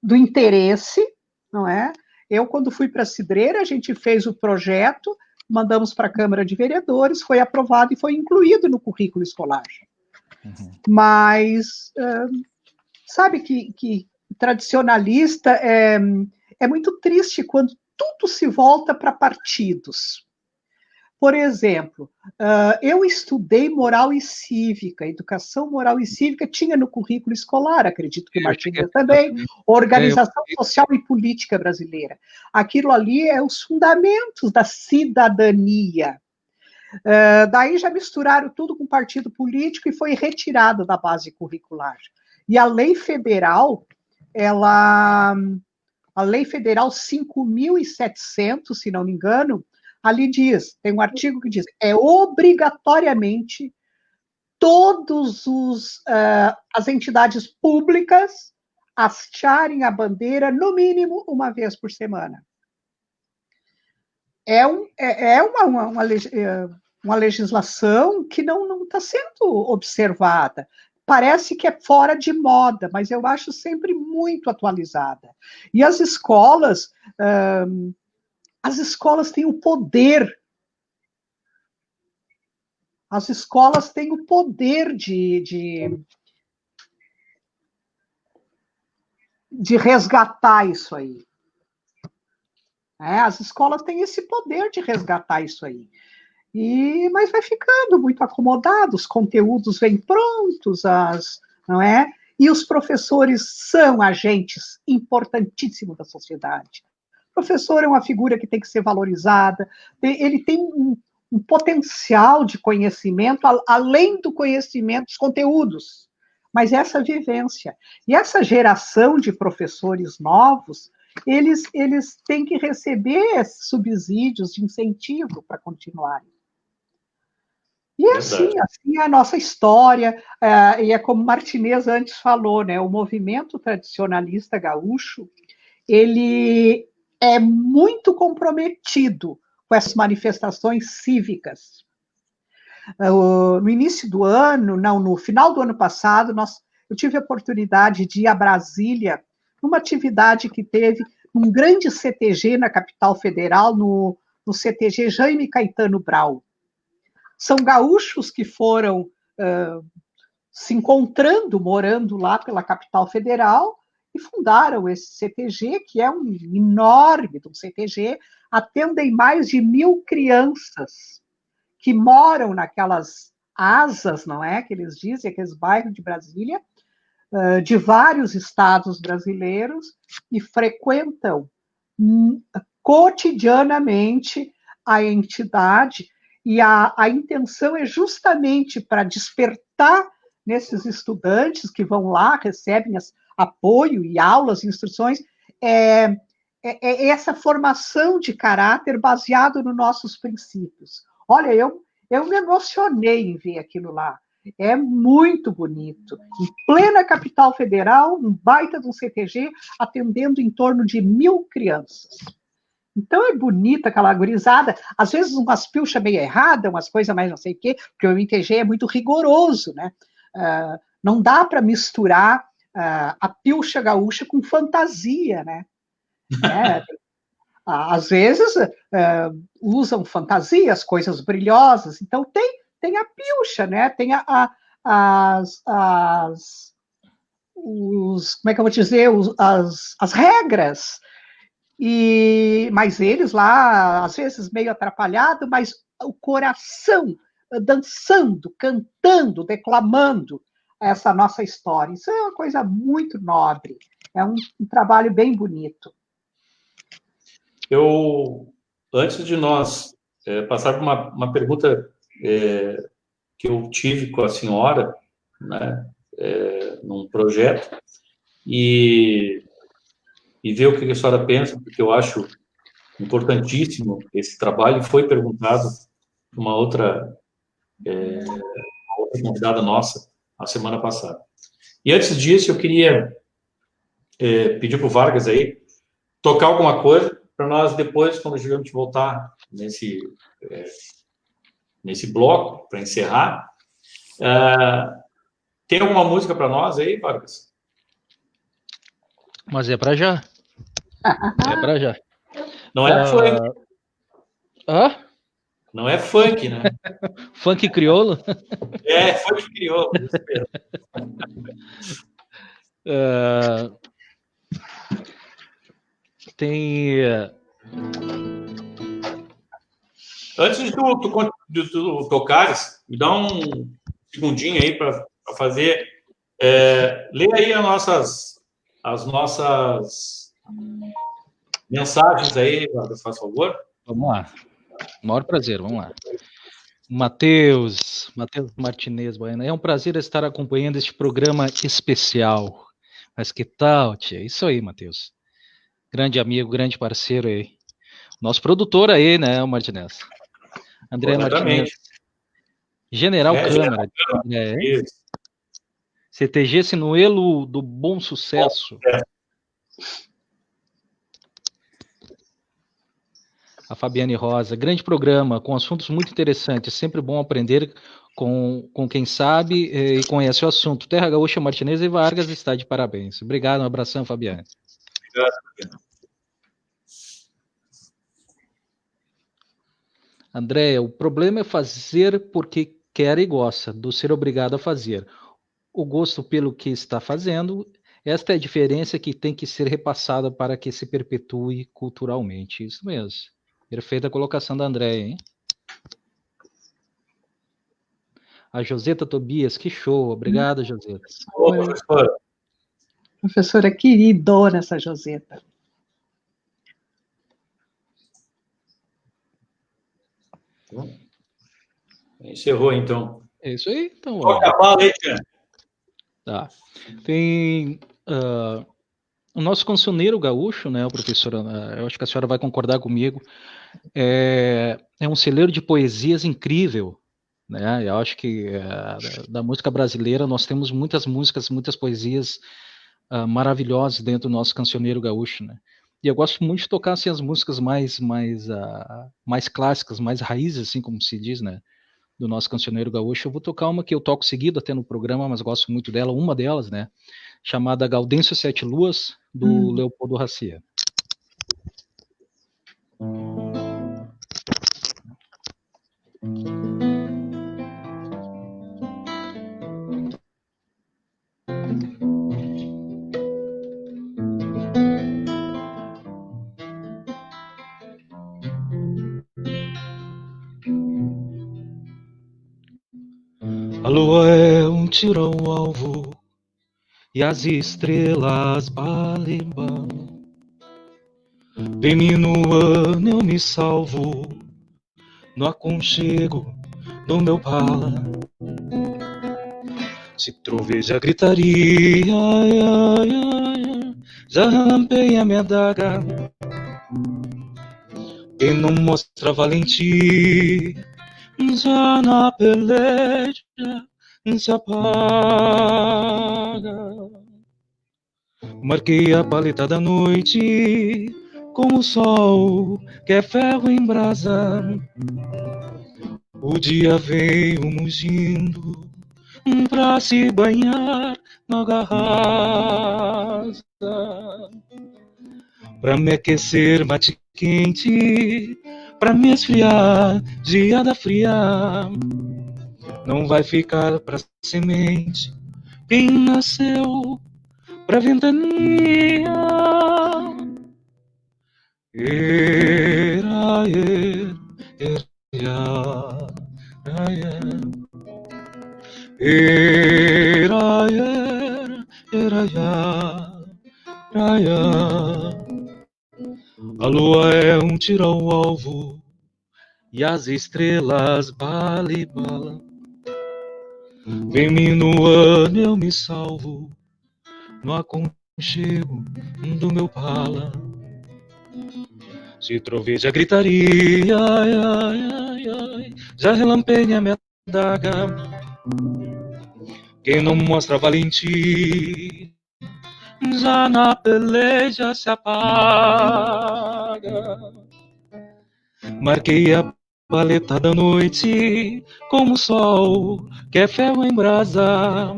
do interesse, não é? Eu, quando fui para a Cidreira, a gente fez o projeto, mandamos para a Câmara de Vereadores, foi aprovado e foi incluído no currículo escolar. Uhum. Mas, sabe que tradicionalista é muito triste quando tudo se volta para partidos. Por exemplo, eu estudei moral e cívica, educação moral e cívica tinha no currículo escolar, acredito que o Martins também, organização social e política brasileira. Aquilo ali é os fundamentos da cidadania. Daí já misturaram tudo com partido político e foi retirado da base curricular. E a lei federal, a lei federal 5.700, se não me engano, ali diz, tem um artigo que diz, obrigatoriamente todos as entidades públicas hastearem a bandeira no mínimo uma vez por semana. É uma legislação que não está sendo observada. Parece que é fora de moda, mas eu acho sempre muito atualizada. E as escolas têm o poder. As escolas têm o poder de resgatar isso aí. As escolas têm esse poder de resgatar isso aí. Mas vai ficando muito acomodado, os conteúdos vêm prontos, não é? E os professores são agentes importantíssimos da sociedade. O professor é uma figura que tem que ser valorizada, ele tem um potencial de conhecimento, além do conhecimento dos conteúdos. mas essa vivência. E essa geração de professores novos, eles têm que receber subsídios de incentivo para continuarem. E assim é a nossa história, e é como Martinez antes falou, né, o movimento tradicionalista gaúcho, ele é muito comprometido com essas manifestações cívicas. No início do ano, não, no final do ano passado, eu tive a oportunidade de ir a Brasília, numa atividade que teve um grande CTG na capital federal, no CTG Jaime Caetano Brau. São gaúchos que foram se encontrando, morando lá pela capital federal, e fundaram esse CTG, que é um enorme CTG, atendem mais de 1.000 crianças que moram naquelas asas, não é, que eles dizem, aqueles bairros de Brasília, de vários estados brasileiros, e frequentam cotidianamente a entidade, e a intenção é justamente para despertar nesses estudantes que vão lá, recebem apoio e aulas, instruções, essa formação de caráter baseado nos nossos princípios. Olha, eu me emocionei em ver aquilo lá. É muito bonito. Em plena capital federal, um baita de um CTG, atendendo em torno de 1.000 crianças. Então é bonita aquela gurizada, às vezes umas pilchas meio erradas, umas coisas mais não sei o quê, porque o MTG é muito rigoroso, né? Não dá para misturar a pilcha gaúcha com fantasia, né? Às vezes usam fantasias, coisas brilhosas, então tem a pilcha, né? Tem como é que eu vou dizer, as regras. Mas eles lá, às vezes meio atrapalhado, mas o coração dançando, cantando, declamando essa nossa história. Isso é uma coisa muito nobre, é um trabalho bem bonito. Antes de nós passar por uma pergunta que eu tive com a senhora, né, num projeto, e ver o que a senhora pensa, porque eu acho importantíssimo esse trabalho. Foi perguntado por uma outra convidada nossa a semana passada. E antes disso, eu queria pedir para o Vargas aí tocar alguma coisa para nós depois, quando a gente voltar nesse bloco, para encerrar. Tem alguma música para nós aí, Vargas? Mas é para já. É para já. Não é funk. Hã? Não é funk, né? Funk crioulo? Funk crioulo. Tem... Antes de tu tocares, me dá um segundinho aí para fazer. Lê aí as nossas mensagens aí, faz favor. Vamos lá. Maior prazer, vamos lá. Matheus Martinez Baiana, é um prazer estar acompanhando este programa especial. Mas que tal, tia? Isso aí, Matheus. Grande amigo, grande parceiro aí. Nosso produtor aí, né, o Martinez? André Martinez. General Câmara. CTG Sinuelo do Bom Sucesso. A Fabiane Rosa, grande programa, com assuntos muito interessantes, sempre bom aprender com quem sabe e conhece o assunto. Terra Gaúcha, Martinez e Vargas está de parabéns. Obrigado, um abração, Fabiane. Obrigado, Fabiane. Andréia, o problema é fazer porque quer e gosta, do ser obrigado a fazer. O gosto pelo que está fazendo, esta é a diferença que tem que ser repassada para que se perpetue culturalmente. Isso mesmo. Perfeita colocação da Andréia, hein? A Joseta Tobias, que show. Obrigado, Joseta. Ô, professora. Professora queridona, essa Joseta. Encerrou, então. É isso aí, então. Toca a bala aí, Tiana. Tá. Tem o nosso cancioneiro gaúcho, né, professora, eu acho que a senhora vai concordar comigo, é um celeiro de poesias incrível, né? Eu acho que da música brasileira nós temos muitas músicas, muitas poesias maravilhosas dentro do nosso cancioneiro gaúcho, né? E eu gosto muito de tocar assim, as músicas mais clássicas, mais raízes, assim como se diz, né? Do nosso cancioneiro gaúcho. Eu vou tocar uma que eu toco seguido até no programa, mas gosto muito dela, uma delas, né? Chamada Gaudêncio Sete Luas, do Leopoldo Hacia. A lua é um tiro ao alvo e as estrelas balimbam. Bem minuano eu me salvo no aconchego do meu pala. Se troveja gritaria, ai, ai, ai, já rampeia minha daga. Quem não mostra valentia, já na peleja se apaga. Marquei a paleta da noite com o sol que é ferro em brasa. O dia veio mugindo pra se banhar na garraça, pra me aquecer mate quente, pra me esfriar geada fria. Não vai ficar pra semente quem nasceu pra ventania. Era, era, era, era, era, era. A lua é um tiro ao alvo e as estrelas bala. Vem minuano eu me salvo no aconchego do meu pala. Se troveja gritaria, ai, ai, ai, ai, já relampeia minha daga. Quem não mostra valentia, já na peleja se apaga. Marquei a paleta da noite como o sol que é ferro em brasa.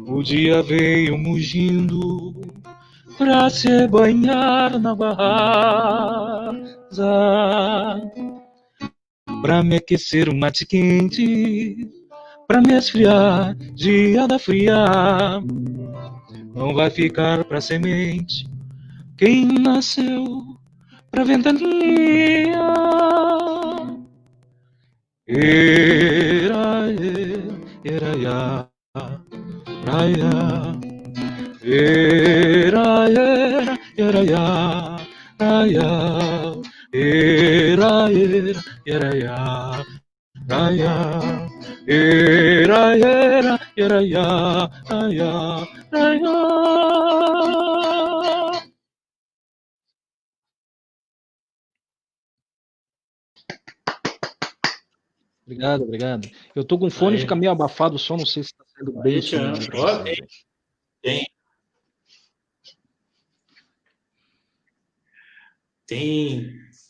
O dia veio mugindo pra se banhar na guarda, pra me aquecer um mate quente, pra me esfriar geada fria. Não vai ficar pra semente quem nasceu pra ventania. Era, era, ya, raia. Era, era, ya, raia. Era, ya, raia. Era, ya, raia, raia. Obrigado. Eu tô com fone, fica meio abafado o som, não sei se está sendo bem.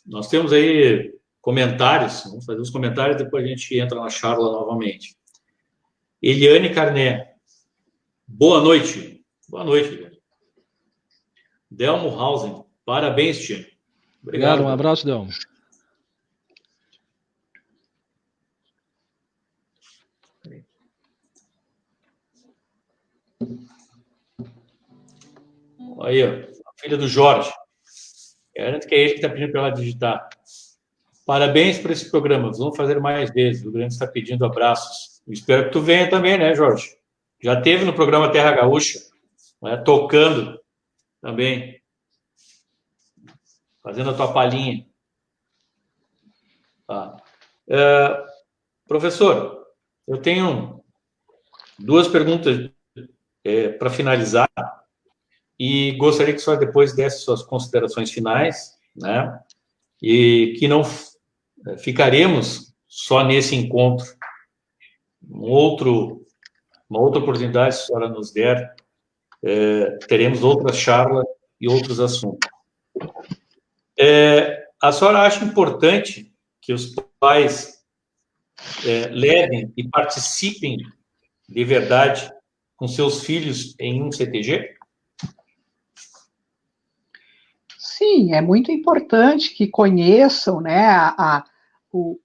Nós temos aí comentários, vamos fazer os comentários, depois a gente entra na charla novamente. Eliane Carné, boa noite. Boa noite, Eliane. Delmo Hausen, parabéns, Tia. Obrigado, um abraço, Delmo. Aí, ó, a filha do Jorge. Garanto que é ele que está pedindo para ela digitar. Parabéns por esse programa. Vamos fazer mais vezes. O Grande está pedindo abraços. Eu espero que tu venha também, né, Jorge? Já teve no programa Terra Gaúcha, né, tocando também, fazendo a tua palhinha. Tá. Professor, eu tenho duas perguntas para finalizar, e gostaria que a senhora depois desse suas considerações finais, né? E que não ficaremos só nesse encontro. Uma outra oportunidade, se a senhora nos der, teremos outras charlas e outros assuntos. A senhora acha importante que os pais levem e participem de verdade com seus filhos em um CTG? Sim, é muito importante que conheçam, né, o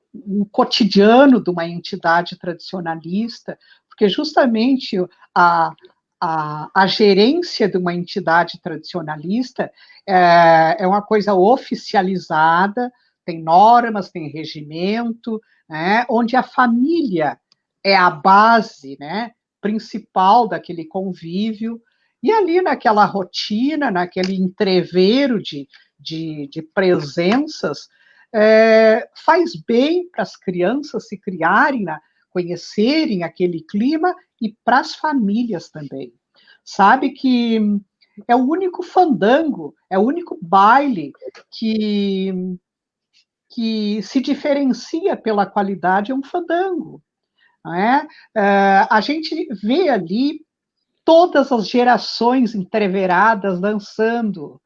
cotidiano de uma entidade tradicionalista, porque justamente a gerência de uma entidade tradicionalista é uma coisa oficializada, tem normas, tem regimento, né, onde a família é a base, né, principal daquele convívio, e ali naquela rotina, naquele entreveiro de presenças, faz bem para as crianças se criarem, conhecerem aquele clima, e para as famílias também. Sabe que é o único fandango, é o único baile que se diferencia pela qualidade, é um fandango. Não é? A gente vê ali todas as gerações entreveradas dançando.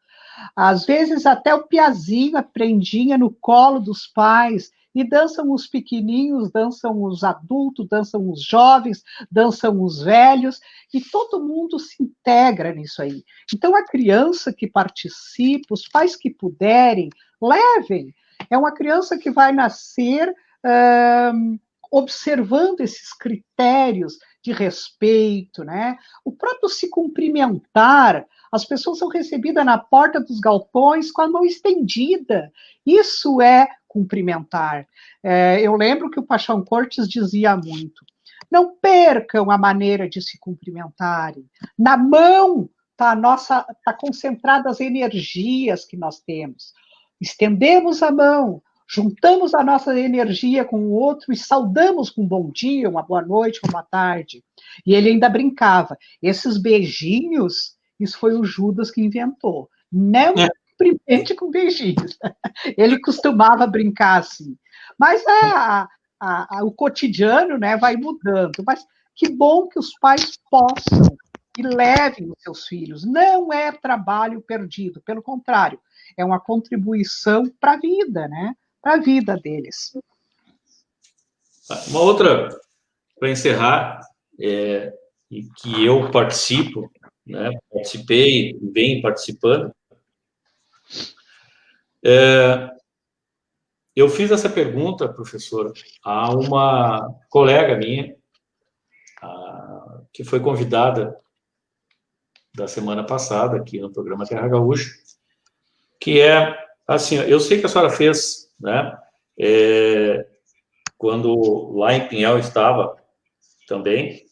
Às vezes até o piazinho, a prendinha no colo dos pais, e dançam os pequeninhos, dançam os adultos, dançam os jovens, dançam os velhos, e todo mundo se integra nisso aí. Então a criança que participa, os pais que puderem, levem. É uma criança que vai nascer observando esses critérios de respeito, né? O próprio se cumprimentar, as pessoas são recebidas na porta dos galpões com a mão estendida. Isso é cumprimentar. Eu lembro que o Paixão Cortes dizia muito: não percam a maneira de se cumprimentarem. Na mão está concentradas as energias que nós temos. Estendemos a mão, juntamos a nossa energia com o outro e saudamos com um bom dia, uma boa noite, uma boa tarde. E ele ainda brincava. Esses beijinhos, isso foi o Judas que inventou. Não cumprimente com beijinhos. Ele costumava brincar assim. Mas o cotidiano, né, vai mudando. Mas que bom que os pais possam e levem os seus filhos. Não é trabalho perdido, pelo contrário, é uma contribuição para a vida, né? Para a vida deles. Uma outra, para encerrar, e que eu participo, né, participei e venho participando, eu fiz essa pergunta, professora, a uma colega minha, que foi convidada da semana passada aqui no programa Terra Gaúcha, que é assim: eu sei que a senhora fez, né, quando lá em Pinhal estava também,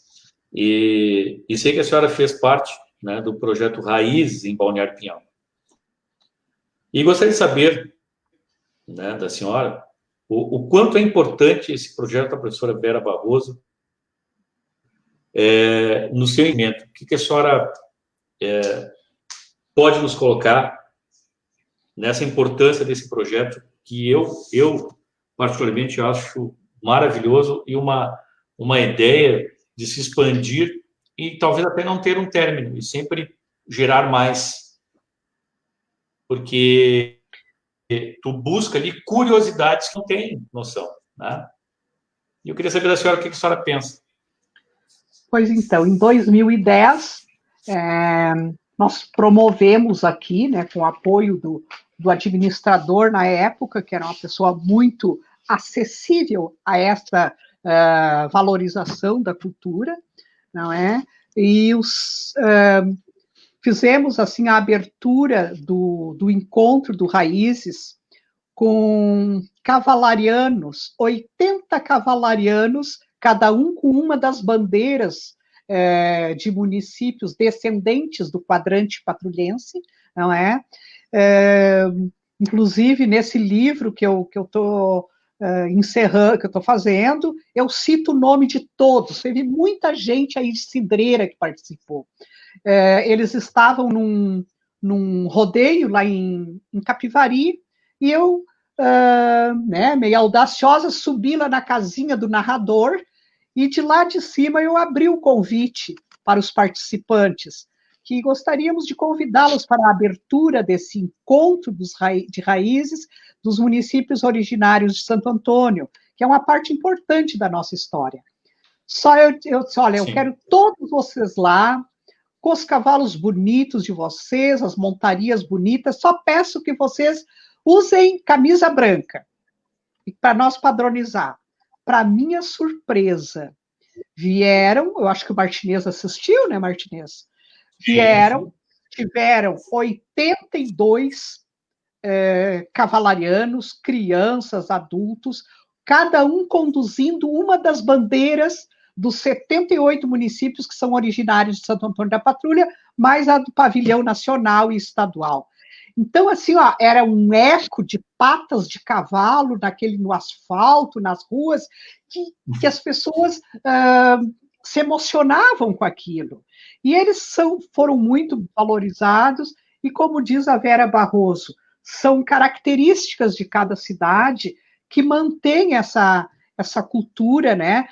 e sei que a senhora fez parte, né, do projeto Raiz em Balneário Pinhal. E gostaria de saber, né, da senhora o quanto é importante esse projeto da professora Vera Barroso no seu segmento. O que a senhora pode nos colocar nessa importância desse projeto, que eu particularmente acho maravilhoso, e uma ideia de se expandir e talvez até não ter um término, e sempre gerar mais, porque tu busca ali curiosidades que não tem noção, né? E eu queria saber da senhora o que a senhora pensa. Pois então, em 2010, nós promovemos aqui, né, com o apoio do administrador na época, que era uma pessoa muito acessível a esta valorização da cultura, não é? E fizemos assim a abertura do encontro do Raízes com cavalarianos, 80 cavalarianos, cada um com uma das bandeiras de municípios descendentes do quadrante patrulhense, não é? Inclusive, nesse livro que eu estou encerrando, que eu estou fazendo, eu cito o nome de todos. Teve muita gente aí de Cidreira que participou. Eles estavam num rodeio lá em Capivari, e eu, meio audaciosa, subi lá na casinha do narrador, e de lá de cima eu abri o convite para os participantes, que gostaríamos de convidá-los para a abertura desse encontro de raízes dos municípios originários de Santo Antônio, que é uma parte importante da nossa história. Eu quero todos vocês lá, com os cavalos bonitos de vocês, as montarias bonitas, só peço que vocês usem camisa branca, para nós padronizar. Para minha surpresa, vieram, eu acho que o Martinez assistiu, né, Martinez? Tiveram 82 cavalarianos, crianças, adultos, cada um conduzindo uma das bandeiras dos 78 municípios que são originários de Santo Antônio da Patrulha, mais a do pavilhão nacional e estadual. Então, assim, era um eco de patas de cavalo no asfalto, nas ruas, que as pessoas se emocionavam com aquilo. E eles foram muito valorizados, e como diz a Vera Barroso, são características de cada cidade que mantém essa cultura, né,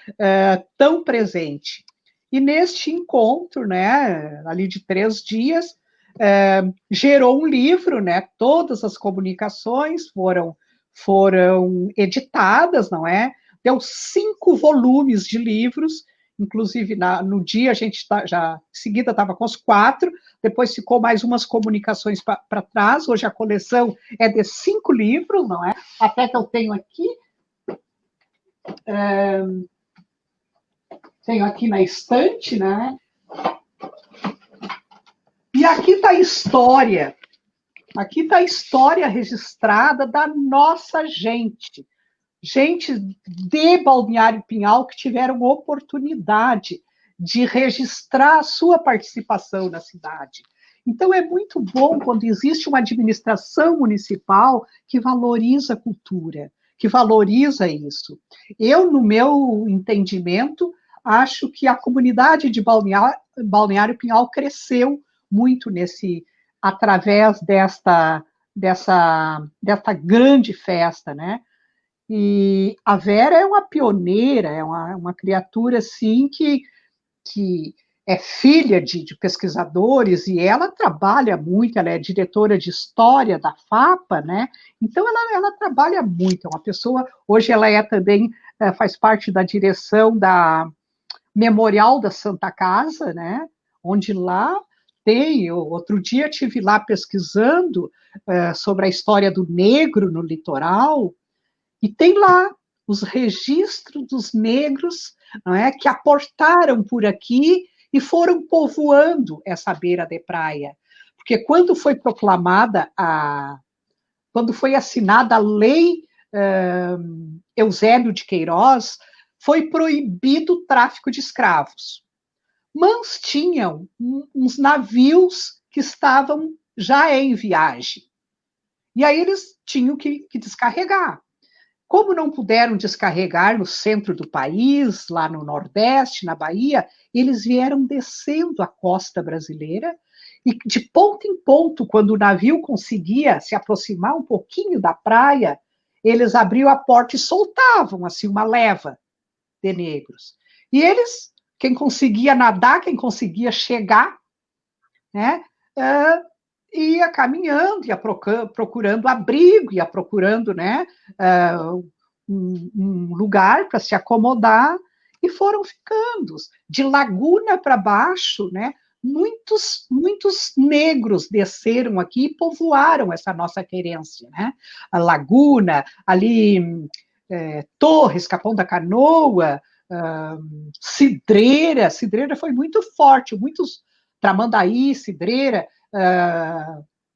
tão presente. E neste encontro, né, ali de 3 dias, gerou um livro, né, todas as comunicações foram editadas, não é? Deu 5 volumes de livros, inclusive no dia a gente já em seguida estava com os 4, depois ficou mais umas comunicações para trás. Hoje a coleção é de 5 livros, não é? Até que eu tenho aqui, na estante, né? E aqui está a história. Aqui está a história registrada da nossa gente de Balneário Pinhal que tiveram oportunidade de registrar a sua participação na cidade. Então, é muito bom quando existe uma administração municipal que valoriza a cultura, que valoriza isso. Eu, no meu entendimento, acho que a comunidade de Balneário Pinhal cresceu muito através desta grande festa, né? E a Vera é uma pioneira, é uma criatura assim que é filha de pesquisadores, e ela trabalha muito, ela é diretora de história da FAPA, né? Então ela trabalha muito, é uma pessoa, hoje ela também faz parte da direção da Memorial da Santa Casa, né? Onde lá outro dia estive lá pesquisando sobre a história do negro no litoral, e tem lá os registros dos negros, não é, que aportaram por aqui e foram povoando essa beira de praia. Porque quando foi quando foi assinada a lei Eusébio de Queiroz, foi proibido o tráfico de escravos. Mas tinham uns navios que estavam já em viagem. E aí eles tinham que descarregar. Como não puderam descarregar no centro do país, lá no Nordeste, na Bahia, eles vieram descendo a costa brasileira, e de ponto em ponto, quando o navio conseguia se aproximar um pouquinho da praia, eles abriam a porta e soltavam assim uma leva de negros. E eles, quem conseguia nadar, quem conseguia chegar, né, ia caminhando, ia procurando abrigo, ia procurando, né, um lugar para se acomodar, e foram ficando. De Laguna para baixo, né, muitos negros desceram aqui e povoaram essa nossa querência, né? A Laguna, ali Torres, Capão da Canoa, Cidreira foi muito forte, muitos, Tramandaí, Cidreira,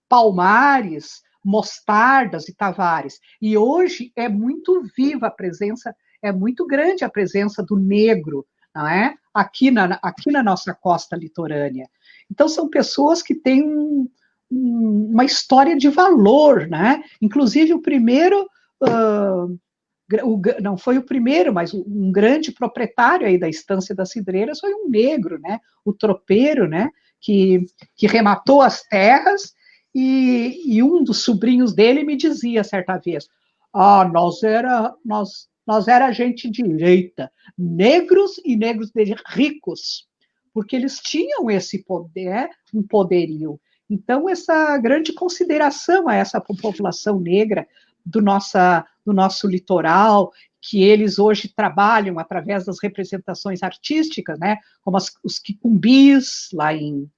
Palmares, Mostardas e Tavares. E hoje é muito viva a presença, é muito grande a presença do negro, não é? Aqui na nossa costa litorânea. Então, são pessoas que têm uma história de valor, né? Inclusive, o primeiro não foi o primeiro, mas um grande proprietário aí da Estância das Cidreiras foi um negro, né? O tropeiro, né? Que rematou as terras, e um dos sobrinhos dele me dizia certa vez: nós era gente direita, negros e negros ricos, porque eles tinham esse poder, um poderio. Então, essa grande consideração a essa população negra do nosso litoral, que eles hoje trabalham através das representações artísticas, né, como os quicumbis, lá em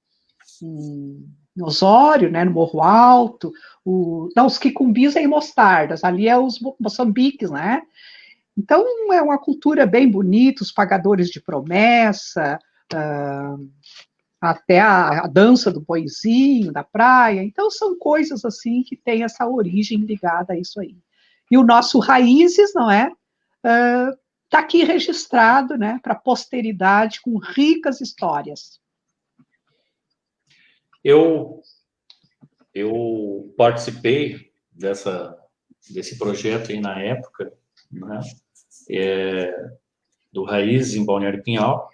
Osório, né, no Morro Alto, os quicumbis é em Mostardas, ali é os moçambiques, né? Então, é uma cultura bem bonita, os pagadores de promessa, até a dança do boizinho, da praia. Então, são coisas assim que têm essa origem ligada a isso aí. E o nosso Raízes, não é? Está aqui registrado, né, para a posteridade, com ricas histórias. Eu participei desse projeto aí na época, né, do Raízes em Balneário Pinhal.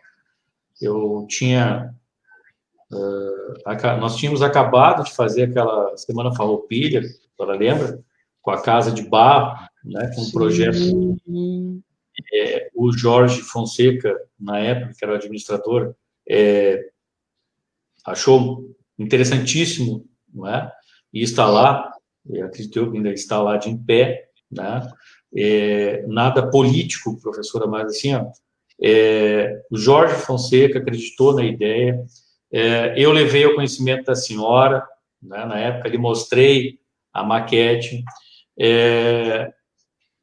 Nós tínhamos acabado de fazer aquela Semana Farroupilha, a senhora lembra? Com a Casa de Barro, né, com um projeto. O Jorge Fonseca, na época, que era o administrador, achou interessantíssimo, não é? E está lá, acredito que ainda está lá de em pé, né? Nada político, professora, mas assim, o Jorge Fonseca acreditou na ideia. Eu levei ao conhecimento da senhora, né? Na época lhe mostrei a maquete.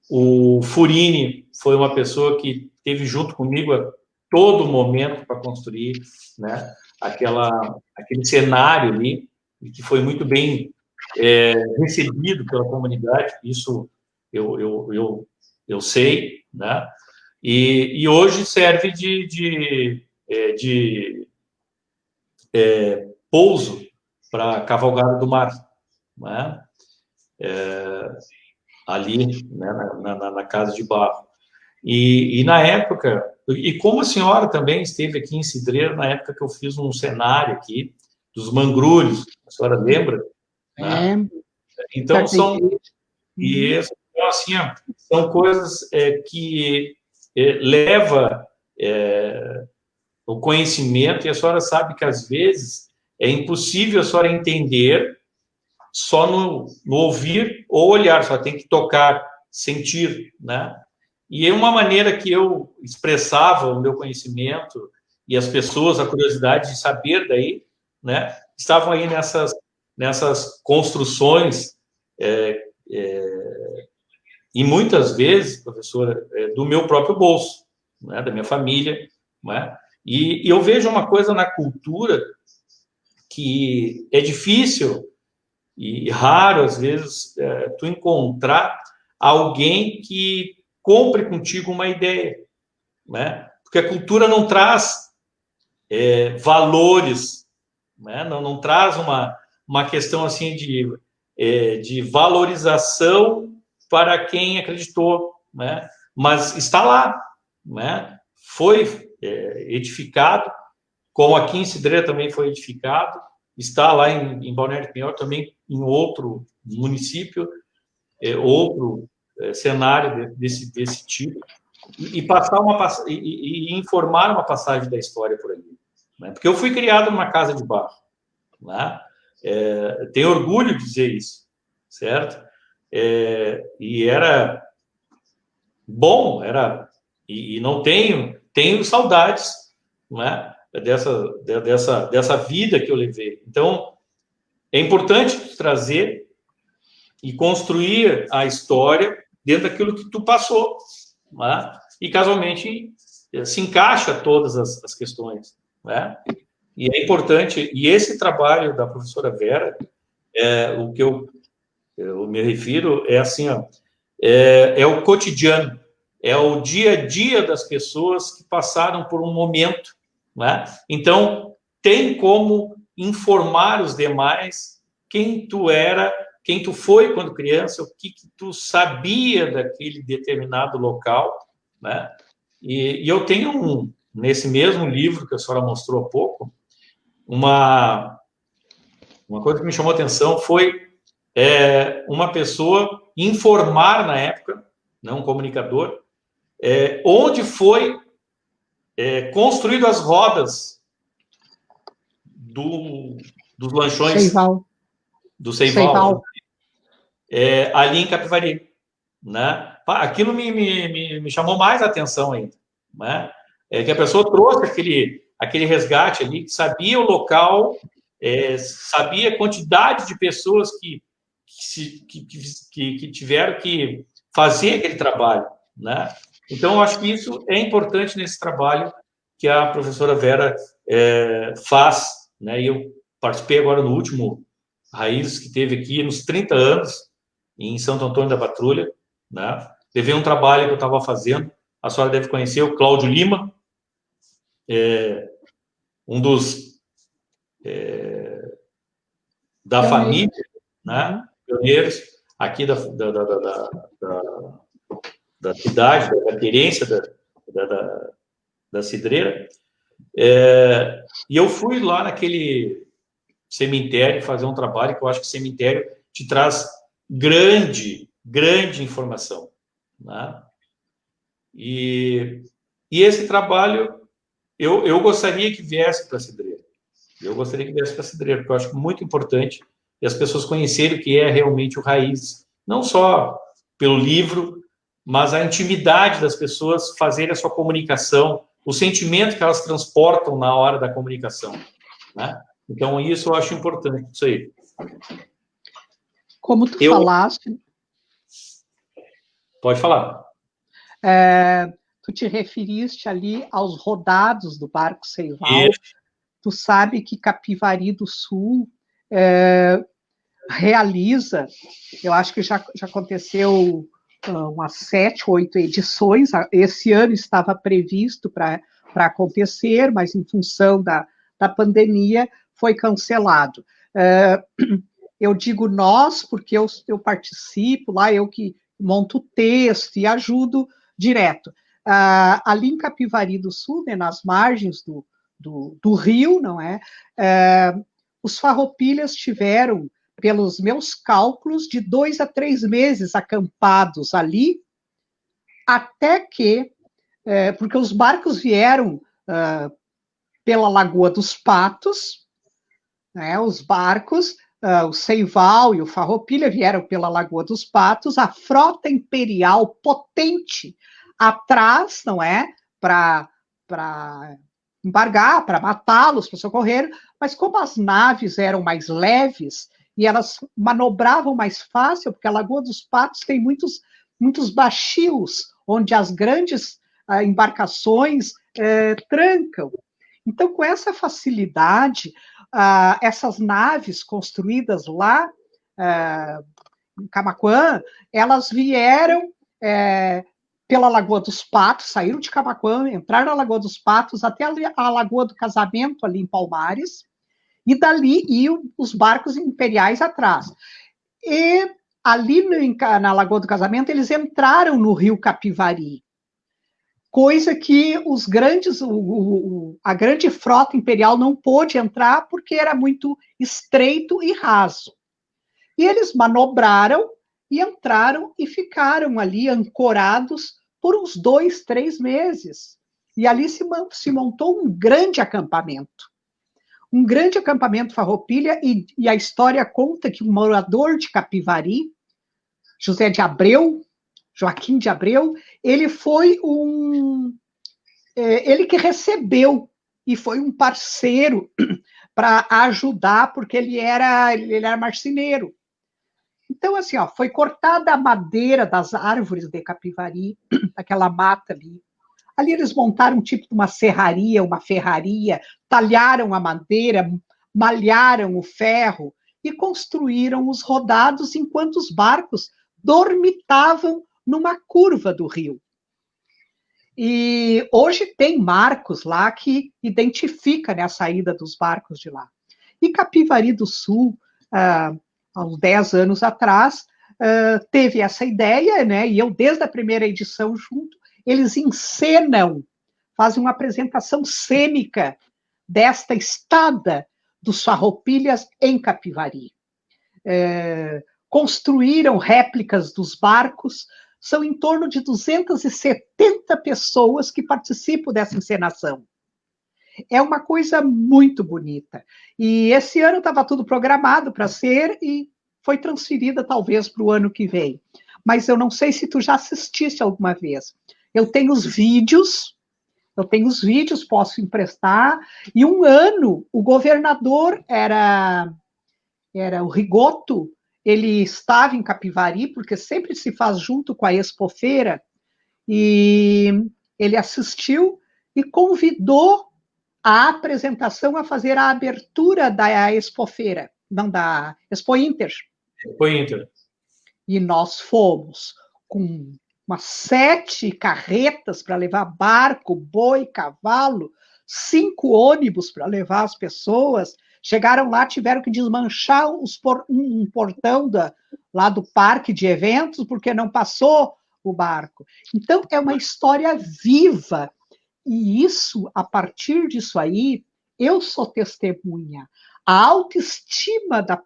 O Furini foi uma pessoa que esteve junto comigo a todo momento para construir, né, aquele cenário ali, que foi muito bem recebido pela comunidade. Isso eu sei, né? E hoje serve de pouso para a Cavalgada do Mar, né? Ali, né, na Casa de Barro. E na época, e como a senhora também esteve aqui em Cidreira, na época que eu fiz um cenário aqui dos mangrulhos, a senhora lembra? Né? Então, assim, são coisas que leva o conhecimento, e a senhora sabe que, às vezes, é impossível a senhora entender só no ouvir ou olhar, só tem que tocar, sentir, né? E é uma maneira que eu expressava o meu conhecimento, e as pessoas, a curiosidade de saber daí, né? Estavam aí nessas construções, e muitas vezes, professora, do meu próprio bolso, né? Da minha família, né? E eu vejo uma coisa na cultura que é difícil e raro, às vezes, tu encontrar alguém que compre contigo uma ideia, né? Porque a cultura não traz valores, né? Não traz uma questão assim de valorização para quem acreditou, né? Mas está lá, né? Foi edificado, como aqui em Cidreira também foi edificado, está lá em Balneário Pinhal, também em outro município, outro cenário desse tipo, e informar uma passagem da história por ali, né? Porque eu fui criado numa casa de barro, né? Tenho orgulho de dizer isso, certo? E era bom, e não tenho saudades, não é? Dessa vida que eu levei. Então, é importante trazer e construir a história dentro daquilo que tu passou, né? E casualmente se encaixa todas as questões, né? E é importante, e esse trabalho da professora Vera, o que eu me refiro é assim, ó, é o cotidiano, é o dia a dia das pessoas que passaram por um momento, né? Então, tem como informar os demais quem tu era quem tu foi quando criança, o que tu sabia daquele determinado local, né? E eu tenho nesse mesmo livro que a senhora mostrou há pouco, uma coisa que me chamou a atenção foi uma pessoa informar na época, né, um comunicador, onde foi construído as rodas dos lanchões Seival. do Seival. Ali em Capivari, né? Aquilo me chamou mais a atenção ainda, né? Que a pessoa trouxe aquele resgate ali, que sabia o local, sabia a quantidade de pessoas que tiveram que fazer aquele trabalho, né? Então, eu acho que isso é importante nesse trabalho que a professora Vera faz, né? E eu participei agora no último Raízes que teve aqui nos 30 anos, em Santo Antônio da Patrulha, né? Levei um trabalho que eu estava fazendo, a senhora deve conhecer, o Cláudio Lima, um dos da família, né? Pioneiros aqui da cidade, da querência da cidreira. E eu fui lá naquele cemitério fazer um trabalho que eu acho que o cemitério te traz grande informação, né? E esse trabalho eu gostaria que viesse para a cidreira. Eu gostaria que viesse para a cidreira, porque eu acho muito importante e as pessoas conhecerem o que é realmente o Raízes, não só pelo livro, mas a intimidade das pessoas fazerem a sua comunicação, o sentimento que elas transportam na hora da comunicação, né? Então, isso eu acho importante, isso aí. Como tu falaste... Pode falar. Tu te referiste ali aos rodados do Barco Seival. Isso. Tu sabe que Capivari do Sul realiza, eu acho que já aconteceu umas 7, 8 edições. Esse ano estava previsto para acontecer, mas em função da pandemia foi cancelado. Eu digo nós, porque eu participo lá, eu que monto o texto e ajudo direto. Ali em Capivari do Sul, né, nas margens do rio, não é? Os farroupilhas tiveram, pelos meus cálculos, de 2 a 3 meses acampados ali, até que, porque os barcos vieram pela Lagoa dos Patos, né, os barcos, o Seival e o Farroupilha vieram pela Lagoa dos Patos, a frota imperial potente atrás, não é, para embargar, para matá-los, para socorrer, mas como as naves eram mais leves e elas manobravam mais fácil, porque a Lagoa dos Patos tem muitos baxios, onde as grandes embarcações trancam. Então, com essa facilidade, essas naves construídas lá em Camaquã, elas vieram pela Lagoa dos Patos, saíram de Camaquã, entraram na Lagoa dos Patos até a Lagoa do Casamento, ali em Palmares, e dali iam os barcos imperiais atrás. E ali na Lagoa do Casamento, eles entraram no rio Capivari, coisa que a grande frota imperial não pôde entrar porque era muito estreito e raso. E eles manobraram e entraram e ficaram ali ancorados por uns 2, 3 meses. E ali se montou um grande acampamento farroupilha, e a história conta que um morador de Capivari, Joaquim de Abreu, ele foi ele que recebeu e foi um parceiro para ajudar, porque ele era marceneiro. Então, assim, foi cortada a madeira das árvores de Capivari, aquela mata ali. Ali eles montaram um tipo de uma serraria, uma ferraria, talharam a madeira, malharam o ferro e construíram os rodados enquanto os barcos dormitavam numa curva do rio. E hoje tem marcos lá que identifica, né, a saída dos barcos de lá. E Capivari do Sul, há uns 10 anos atrás, teve essa ideia, né? E eu, desde a primeira edição junto, eles encenam, fazem uma apresentação cênica desta estada dos Farroupilhas em Capivari. Construíram réplicas dos barcos, são em torno de 270 pessoas que participam dessa encenação. É uma coisa muito bonita. E esse ano estava tudo programado para ser e foi transferida talvez para o ano que vem. Mas eu não sei se tu já assististe alguma vez. Eu tenho os vídeos, posso emprestar. E um ano o governador era o Rigoto, ele estava em Capivari, porque sempre se faz junto com a Expofeira, e ele assistiu e convidou a apresentação a fazer a abertura da Expofeira, não, da Expo Inter. Expo Inter. E nós fomos com umas 7 carretas para levar barco, boi, cavalo, 5 ônibus para levar as pessoas. Chegaram lá, tiveram que desmanchar um portão lá do parque de eventos, porque não passou o barco. Então, é uma história viva. E isso, a partir disso aí, eu sou testemunha. A autoestima da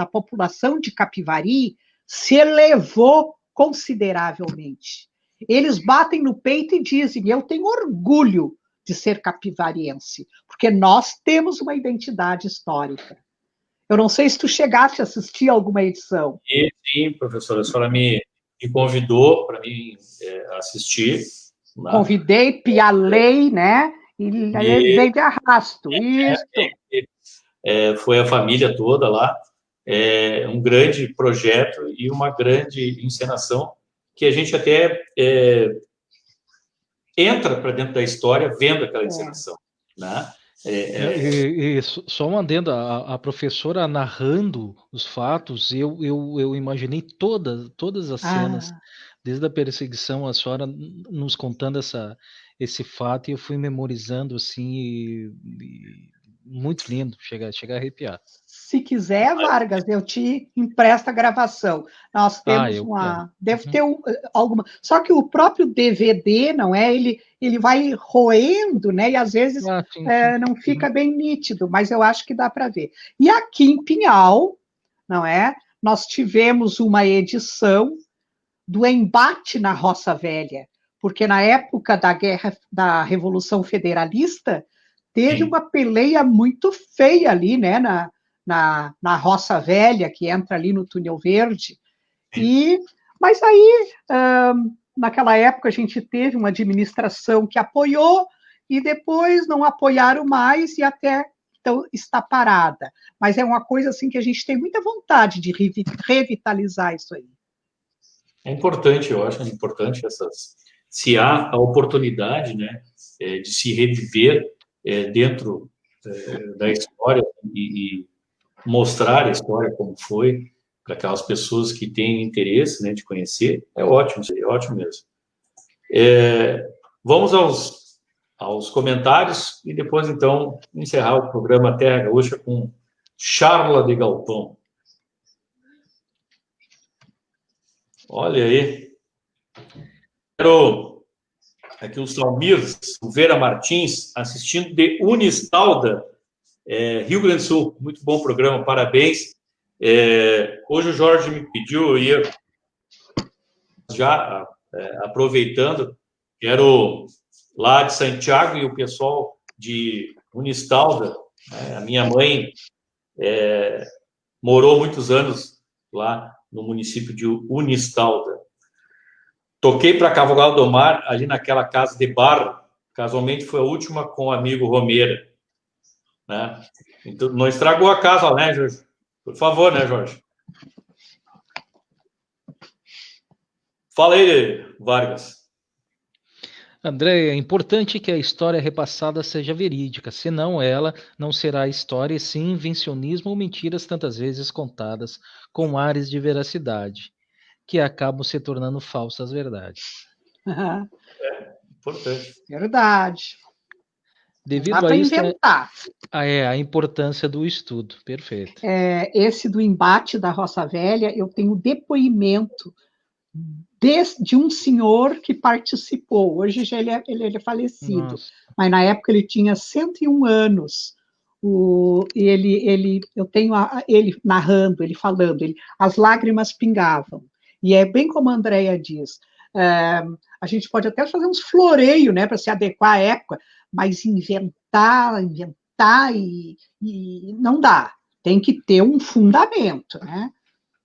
população de Capivari se elevou consideravelmente. Eles batem no peito e dizem: eu tenho orgulho de ser capivariense, porque nós temos uma identidade histórica. Eu não sei se tu chegaste a assistir alguma edição. Sim, professora, a senhora me convidou para mim assistir. Né? Convidei, pialei, né? E levei de arrasto. Isso. Foi a família toda lá. Um grande projeto e uma grande encenação que a gente até entra para dentro da história vendo aquela encenação. Né? E só um adendo, a professora narrando os fatos, eu imaginei todas as cenas, desde a perseguição, a senhora nos contando esse fato, e eu fui memorizando assim, e muito lindo, chega a arrepiar. Se quiser, Vargas, eu te empresto a gravação. Nós temos deve ter alguma. Só que o próprio DVD, não é? Ele vai roendo, né? E às vezes sim. Não fica bem nítido, mas eu acho que dá para ver. E aqui em Pinhal, não é? Nós tivemos uma edição do embate na Roça Velha, porque na época da Revolução Federalista teve uma peleia muito feia ali, né? Na Roça Velha, que entra ali no Túnel Verde. Mas aí, naquela época, a gente teve uma administração que apoiou e depois não apoiaram mais e até então está parada. Mas é uma coisa assim que a gente tem muita vontade de revitalizar isso aí. É importante, eu acho importante se há a oportunidade, né, de se reviver dentro da história e mostrar a história como foi para aquelas pessoas que têm interesse, né, de conhecer, é ótimo, seria ótimo mesmo. Vamos aos comentários e depois, então, encerrar o programa Terra Gaúcha com Charla de Galpão. Olha aí. Quero aqui o Salmir Silveira Martins, assistindo de Unistalda, Rio Grande do Sul. Muito bom programa, parabéns. Hoje o Jorge me pediu, eu ia já aproveitando, quero lá de Santiago e o pessoal de Unistalda. A minha mãe morou muitos anos lá no município de Unistalda. Toquei para Cavalo do Mar, ali naquela casa de barro. Casualmente foi a última com o amigo Romeira. Né? Então, não estragou a casa, né, Jorge? Por favor, né, Jorge? Fala aí, Vargas. André, é importante que a história repassada seja verídica, senão ela não será história, e sim invencionismo ou mentiras tantas vezes contadas com ares de veracidade, que acabam se tornando falsas verdades. Importante. Verdade. Devido Dá a para isso, inventar. a importância do estudo. Perfeito. Esse do embate da Roça Velha, eu tenho depoimento de um senhor que participou. Hoje já ele é falecido, Nossa. mas na época ele tinha 101 anos. Eu tenho ele narrando, ele falando, as lágrimas pingavam. E é bem como a Andrea diz, a gente pode até fazer uns floreios, né, para se adequar à época, mas inventar e não dá. Tem que ter um fundamento, né?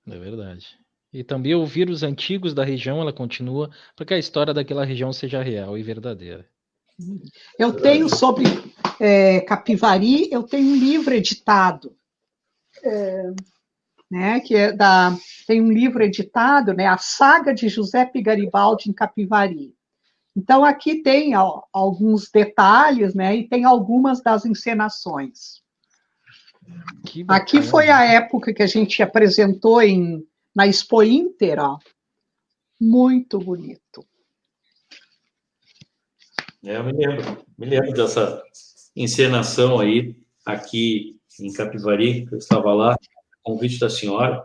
É verdade. E também ouvir os antigos da região, ela continua, para que a história daquela região seja real e verdadeira. Eu tenho sobre Capivari, eu tenho um livro editado, né, tem um livro editado, né, a saga de Giuseppe Garibaldi em Capivari. Então, aqui tem alguns detalhes, né, e tem algumas das encenações. Aqui foi a época que a gente apresentou na Expo Inter, ó. Muito bonito. Eu me lembro dessa encenação aí, aqui em Capivari, que eu estava lá, convite da senhora,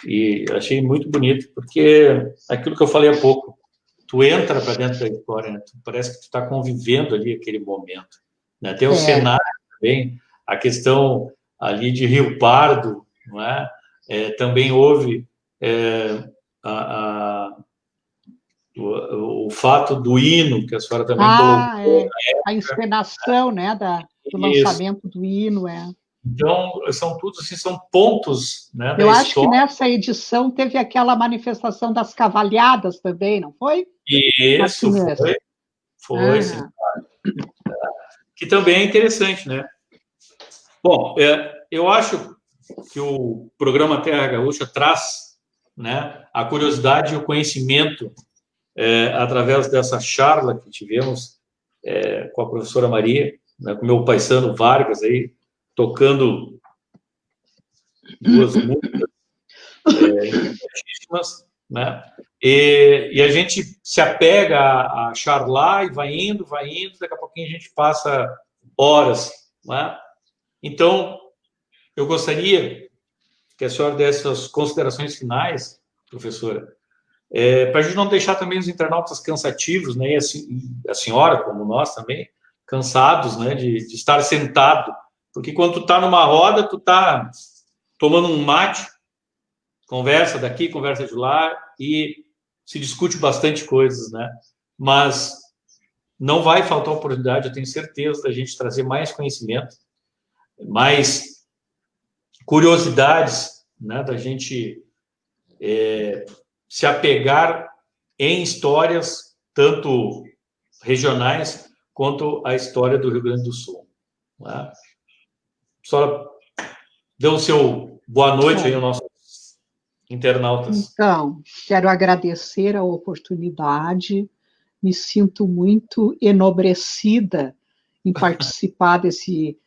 e achei muito bonito, porque aquilo que eu falei há pouco, tu entra para dentro da história, né? Parece que tu está convivendo ali aquele momento, né? Tem o cenário também, a questão ali de Rio Pardo, não é? Também houve o fato do hino, que a senhora também colocou. A encenação, né, do lançamento do hino. Então, são tudo assim, são pontos, né, da Eu acho história. que nessa edição teve aquela manifestação das cavalhadas também, não foi? Isso, foi, sim. Que também é interessante, né? Bom, eu acho que o programa Terra Gaúcha traz, né, a curiosidade e o conhecimento através dessa charla que tivemos com a professora Maria, né, com o meu paisano Vargas aí, tocando duas músicas importantíssimas, né? E a gente se apega a charlar e vai indo, daqui a pouquinho a gente passa horas, né? Então, eu gostaria que a senhora desse as considerações finais, professora, para a gente não deixar também os internautas cansativos, né? E a senhora, como nós também, cansados, né? De estar sentado, porque quando tu tá numa roda, tu tá tomando um mate, conversa daqui, conversa de lá, e se discute bastante coisas, né? Mas não vai faltar oportunidade, eu tenho certeza, da gente trazer mais conhecimento, mais curiosidades, né? Da gente se apegar em histórias, tanto regionais, quanto a história do Rio Grande do Sul. Né? A senhora deu o seu boa noite aí aos nossos internautas. Então, quero agradecer a oportunidade, me sinto muito enobrecida em participar desse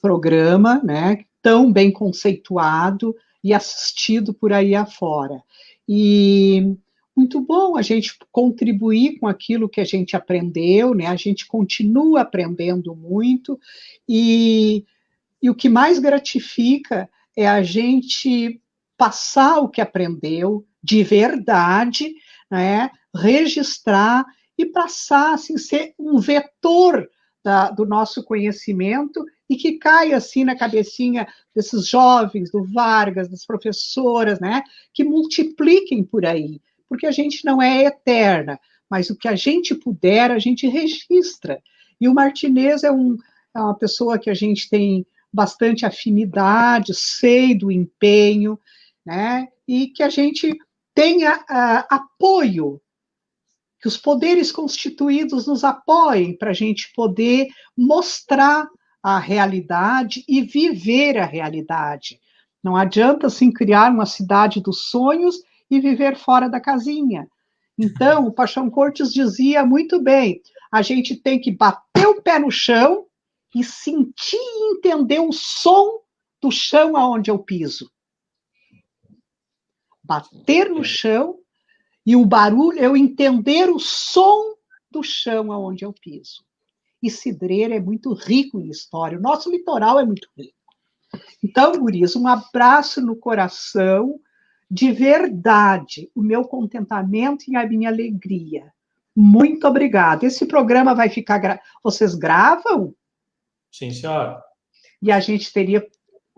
programa, né, tão bem conceituado e assistido por aí afora. E muito bom a gente contribuir com aquilo que a gente aprendeu, né, a gente continua aprendendo muito, e o que mais gratifica é a gente passar o que aprendeu de verdade, né, registrar e passar, assim, ser um vetor do nosso conhecimento e que caia assim na cabecinha desses jovens, do Vargas, das professoras, né, que multipliquem por aí, porque a gente não é eterna, mas o que a gente puder, a gente registra. E o Martinez é uma pessoa que a gente tem bastante afinidade, sei do empenho, né, e que a gente tenha apoio, que os poderes constituídos nos apoiem para a gente poder mostrar a realidade e viver a realidade. Não adianta, assim, criar uma cidade dos sonhos e viver fora da casinha. Então, o Paixão Cortes dizia muito bem, a gente tem que bater o pé no chão e sentir e entender o som do chão aonde eu piso. Bater no chão e o barulho, eu entender o som do chão aonde eu piso. e Cidreira é muito rico em história. O nosso litoral é muito rico. Então, guris, um abraço no coração, de verdade, o meu contentamento e a minha alegria. Muito obrigada. Esse programa vai ficar... Vocês gravam? Sim, senhora. E a gente teria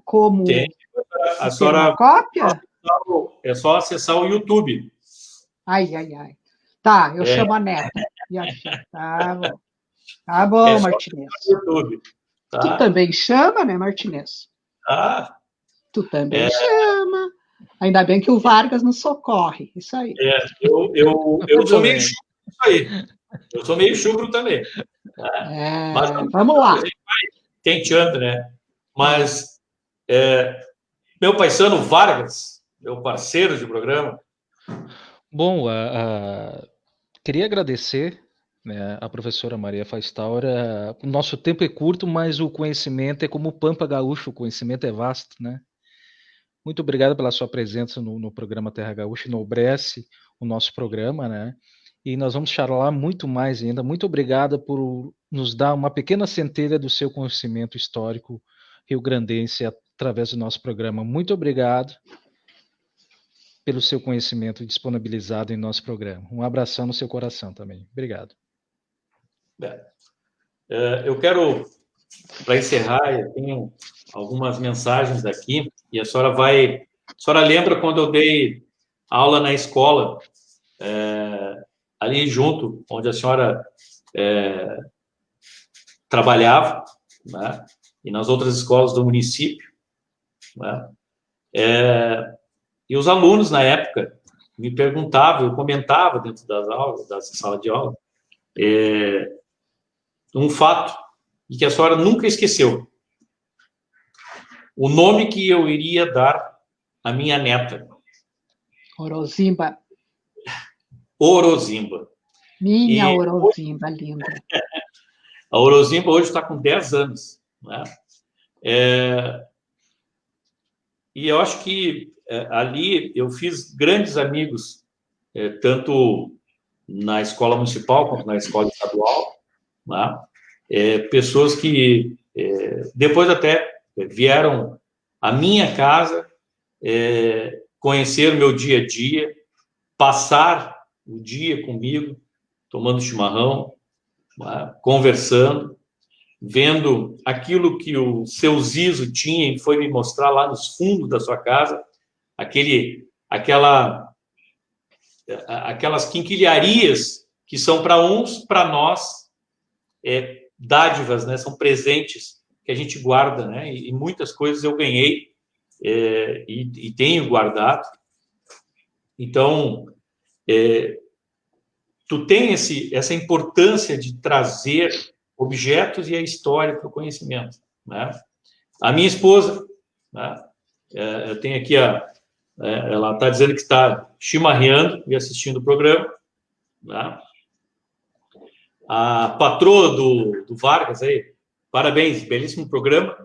como Tem. A senhora... uma cópia? É só acessar o YouTube. Ai, ai, ai. Tá, eu chamo a neta. Tá bom. Tá bom, Martinez. YouTube, tá? Tu também chama, né, Martinez? Ah, tu também chama. Ainda bem que o Vargas nos socorre. Isso aí. Eu sou meio chugro isso aí. Eu sou meio chugro também. Mas vamos lá. A gente vai tenteando, né? Mas meu paisano Vargas, meu parceiro de programa. Bom, queria agradecer, né, a professora Maria Faistaura. O nosso tempo é curto, mas o conhecimento é como o Pampa Gaúcho, o conhecimento é vasto, né? Muito obrigado pela sua presença no programa Terra Gaúcha, enobrece o nosso programa, né? E nós vamos charlar muito mais ainda. Muito obrigado por nos dar uma pequena centelha do seu conhecimento histórico rio-grandense através do nosso programa. Muito obrigado pelo seu conhecimento disponibilizado em nosso programa. Um abração no seu coração também. Obrigado. Eu quero, para encerrar, eu tenho algumas mensagens aqui, e a senhora lembra quando eu dei aula na escola, ali junto, onde a senhora trabalhava, né? E nas outras escolas do município, né? E os alunos, na época, me perguntavam, eu comentava dentro das aulas, da sala de aula, um fato e que a senhora nunca esqueceu. O nome que eu iria dar à minha neta. Orozimba. Orozimba. Minha Orozimba linda. A Orozimba hoje está com 10 anos. Né? E eu acho que ali eu fiz grandes amigos, tanto na escola municipal quanto na escola estadual. Né? Pessoas que depois até vieram à minha casa, conhecer o meu dia a dia, passar o dia comigo, tomando chimarrão, conversando, vendo aquilo que o seu Zizo tinha e foi me mostrar lá nos fundos da sua casa, aquelas quinquilharias que são para uns, para nós, dádivas, né? São presentes que a gente guarda, né? E muitas coisas eu ganhei e tenho guardado. Então, tu tem essa importância de trazer objetos e a história para o conhecimento, né? A minha esposa, né? Eu tenho aqui ela está dizendo que está chimarreando e assistindo o programa, né? A patroa do Vargas aí, parabéns, belíssimo programa.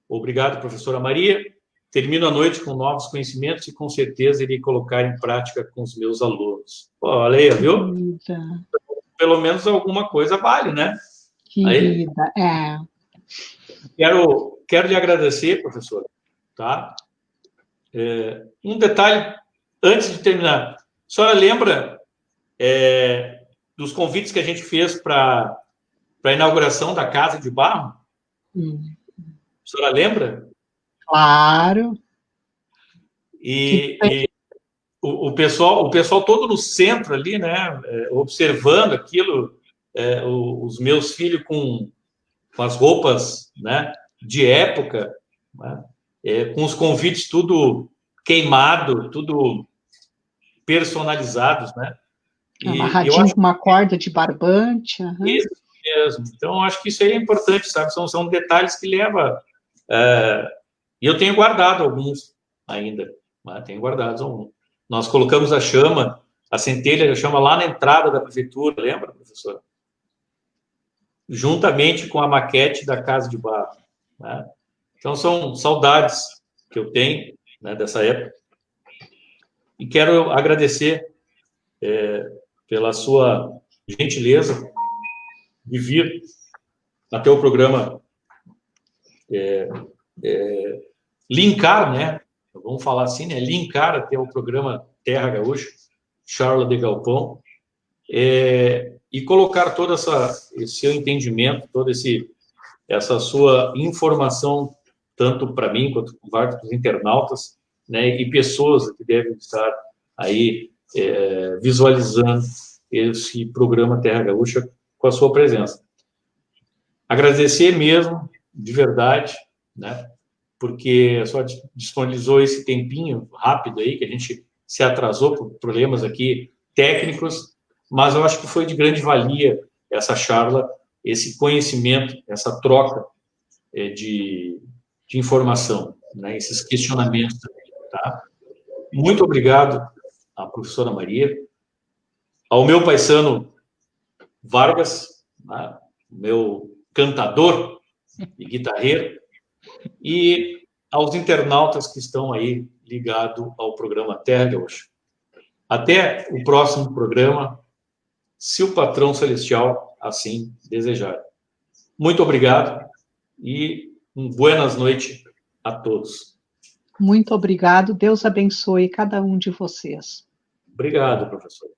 Obrigado, professora Maria. Termino a noite com novos conhecimentos e com certeza irei colocar em prática com os meus alunos. Pô, olha aí, viu? Pelo menos alguma coisa vale, né? Querida, Quero lhe agradecer, professora, tá? Um detalhe, antes de terminar. A senhora lembra dos convites que a gente fez para a inauguração da Casa de Barro? A senhora lembra? Claro. E o pessoal todo no centro ali, né, observando aquilo, os meus filhos com as roupas, né, de época, né, com os convites tudo queimado, tudo personalizados, né? Amarradinho com uma corda de barbante. Isso mesmo. Então, acho que isso aí é importante, sabe? São detalhes que levam... E eu tenho guardado alguns ainda. Né? Tenho guardado alguns. Nós colocamos a chama, a centelha da chama lá na entrada da prefeitura, lembra, professora? Juntamente com a maquete da Casa de Barro. Né? Então, são saudades que eu tenho, né, dessa época. E quero agradecer pela sua gentileza de vir até o programa linkar, né? Vamos falar assim, né? Linkar até o programa Terra Gaúcha, Charla de Galpão, e colocar todo esse seu entendimento, toda essa sua informação, tanto para mim quanto para os internautas, né? E pessoas que devem estar aí visualizando esse programa Terra Gaúcha com a sua presença. Agradecer mesmo, de verdade, né? Porque só disponibilizou esse tempinho rápido aí, que a gente se atrasou por problemas aqui técnicos, mas eu acho que foi de grande valia essa charla, esse conhecimento, essa troca de informação, né? Esses questionamentos também, tá? Muito obrigado à professora Maria, ao meu paisano Vargas, né? Meu cantador e guitarreiro, e aos internautas que estão aí ligados ao programa Terra Gaúcha. Até o próximo programa, se o patrão celestial assim desejar. Muito obrigado e buenas noites a todos. Muito obrigado. Deus abençoe cada um de vocês. Obrigado, professor.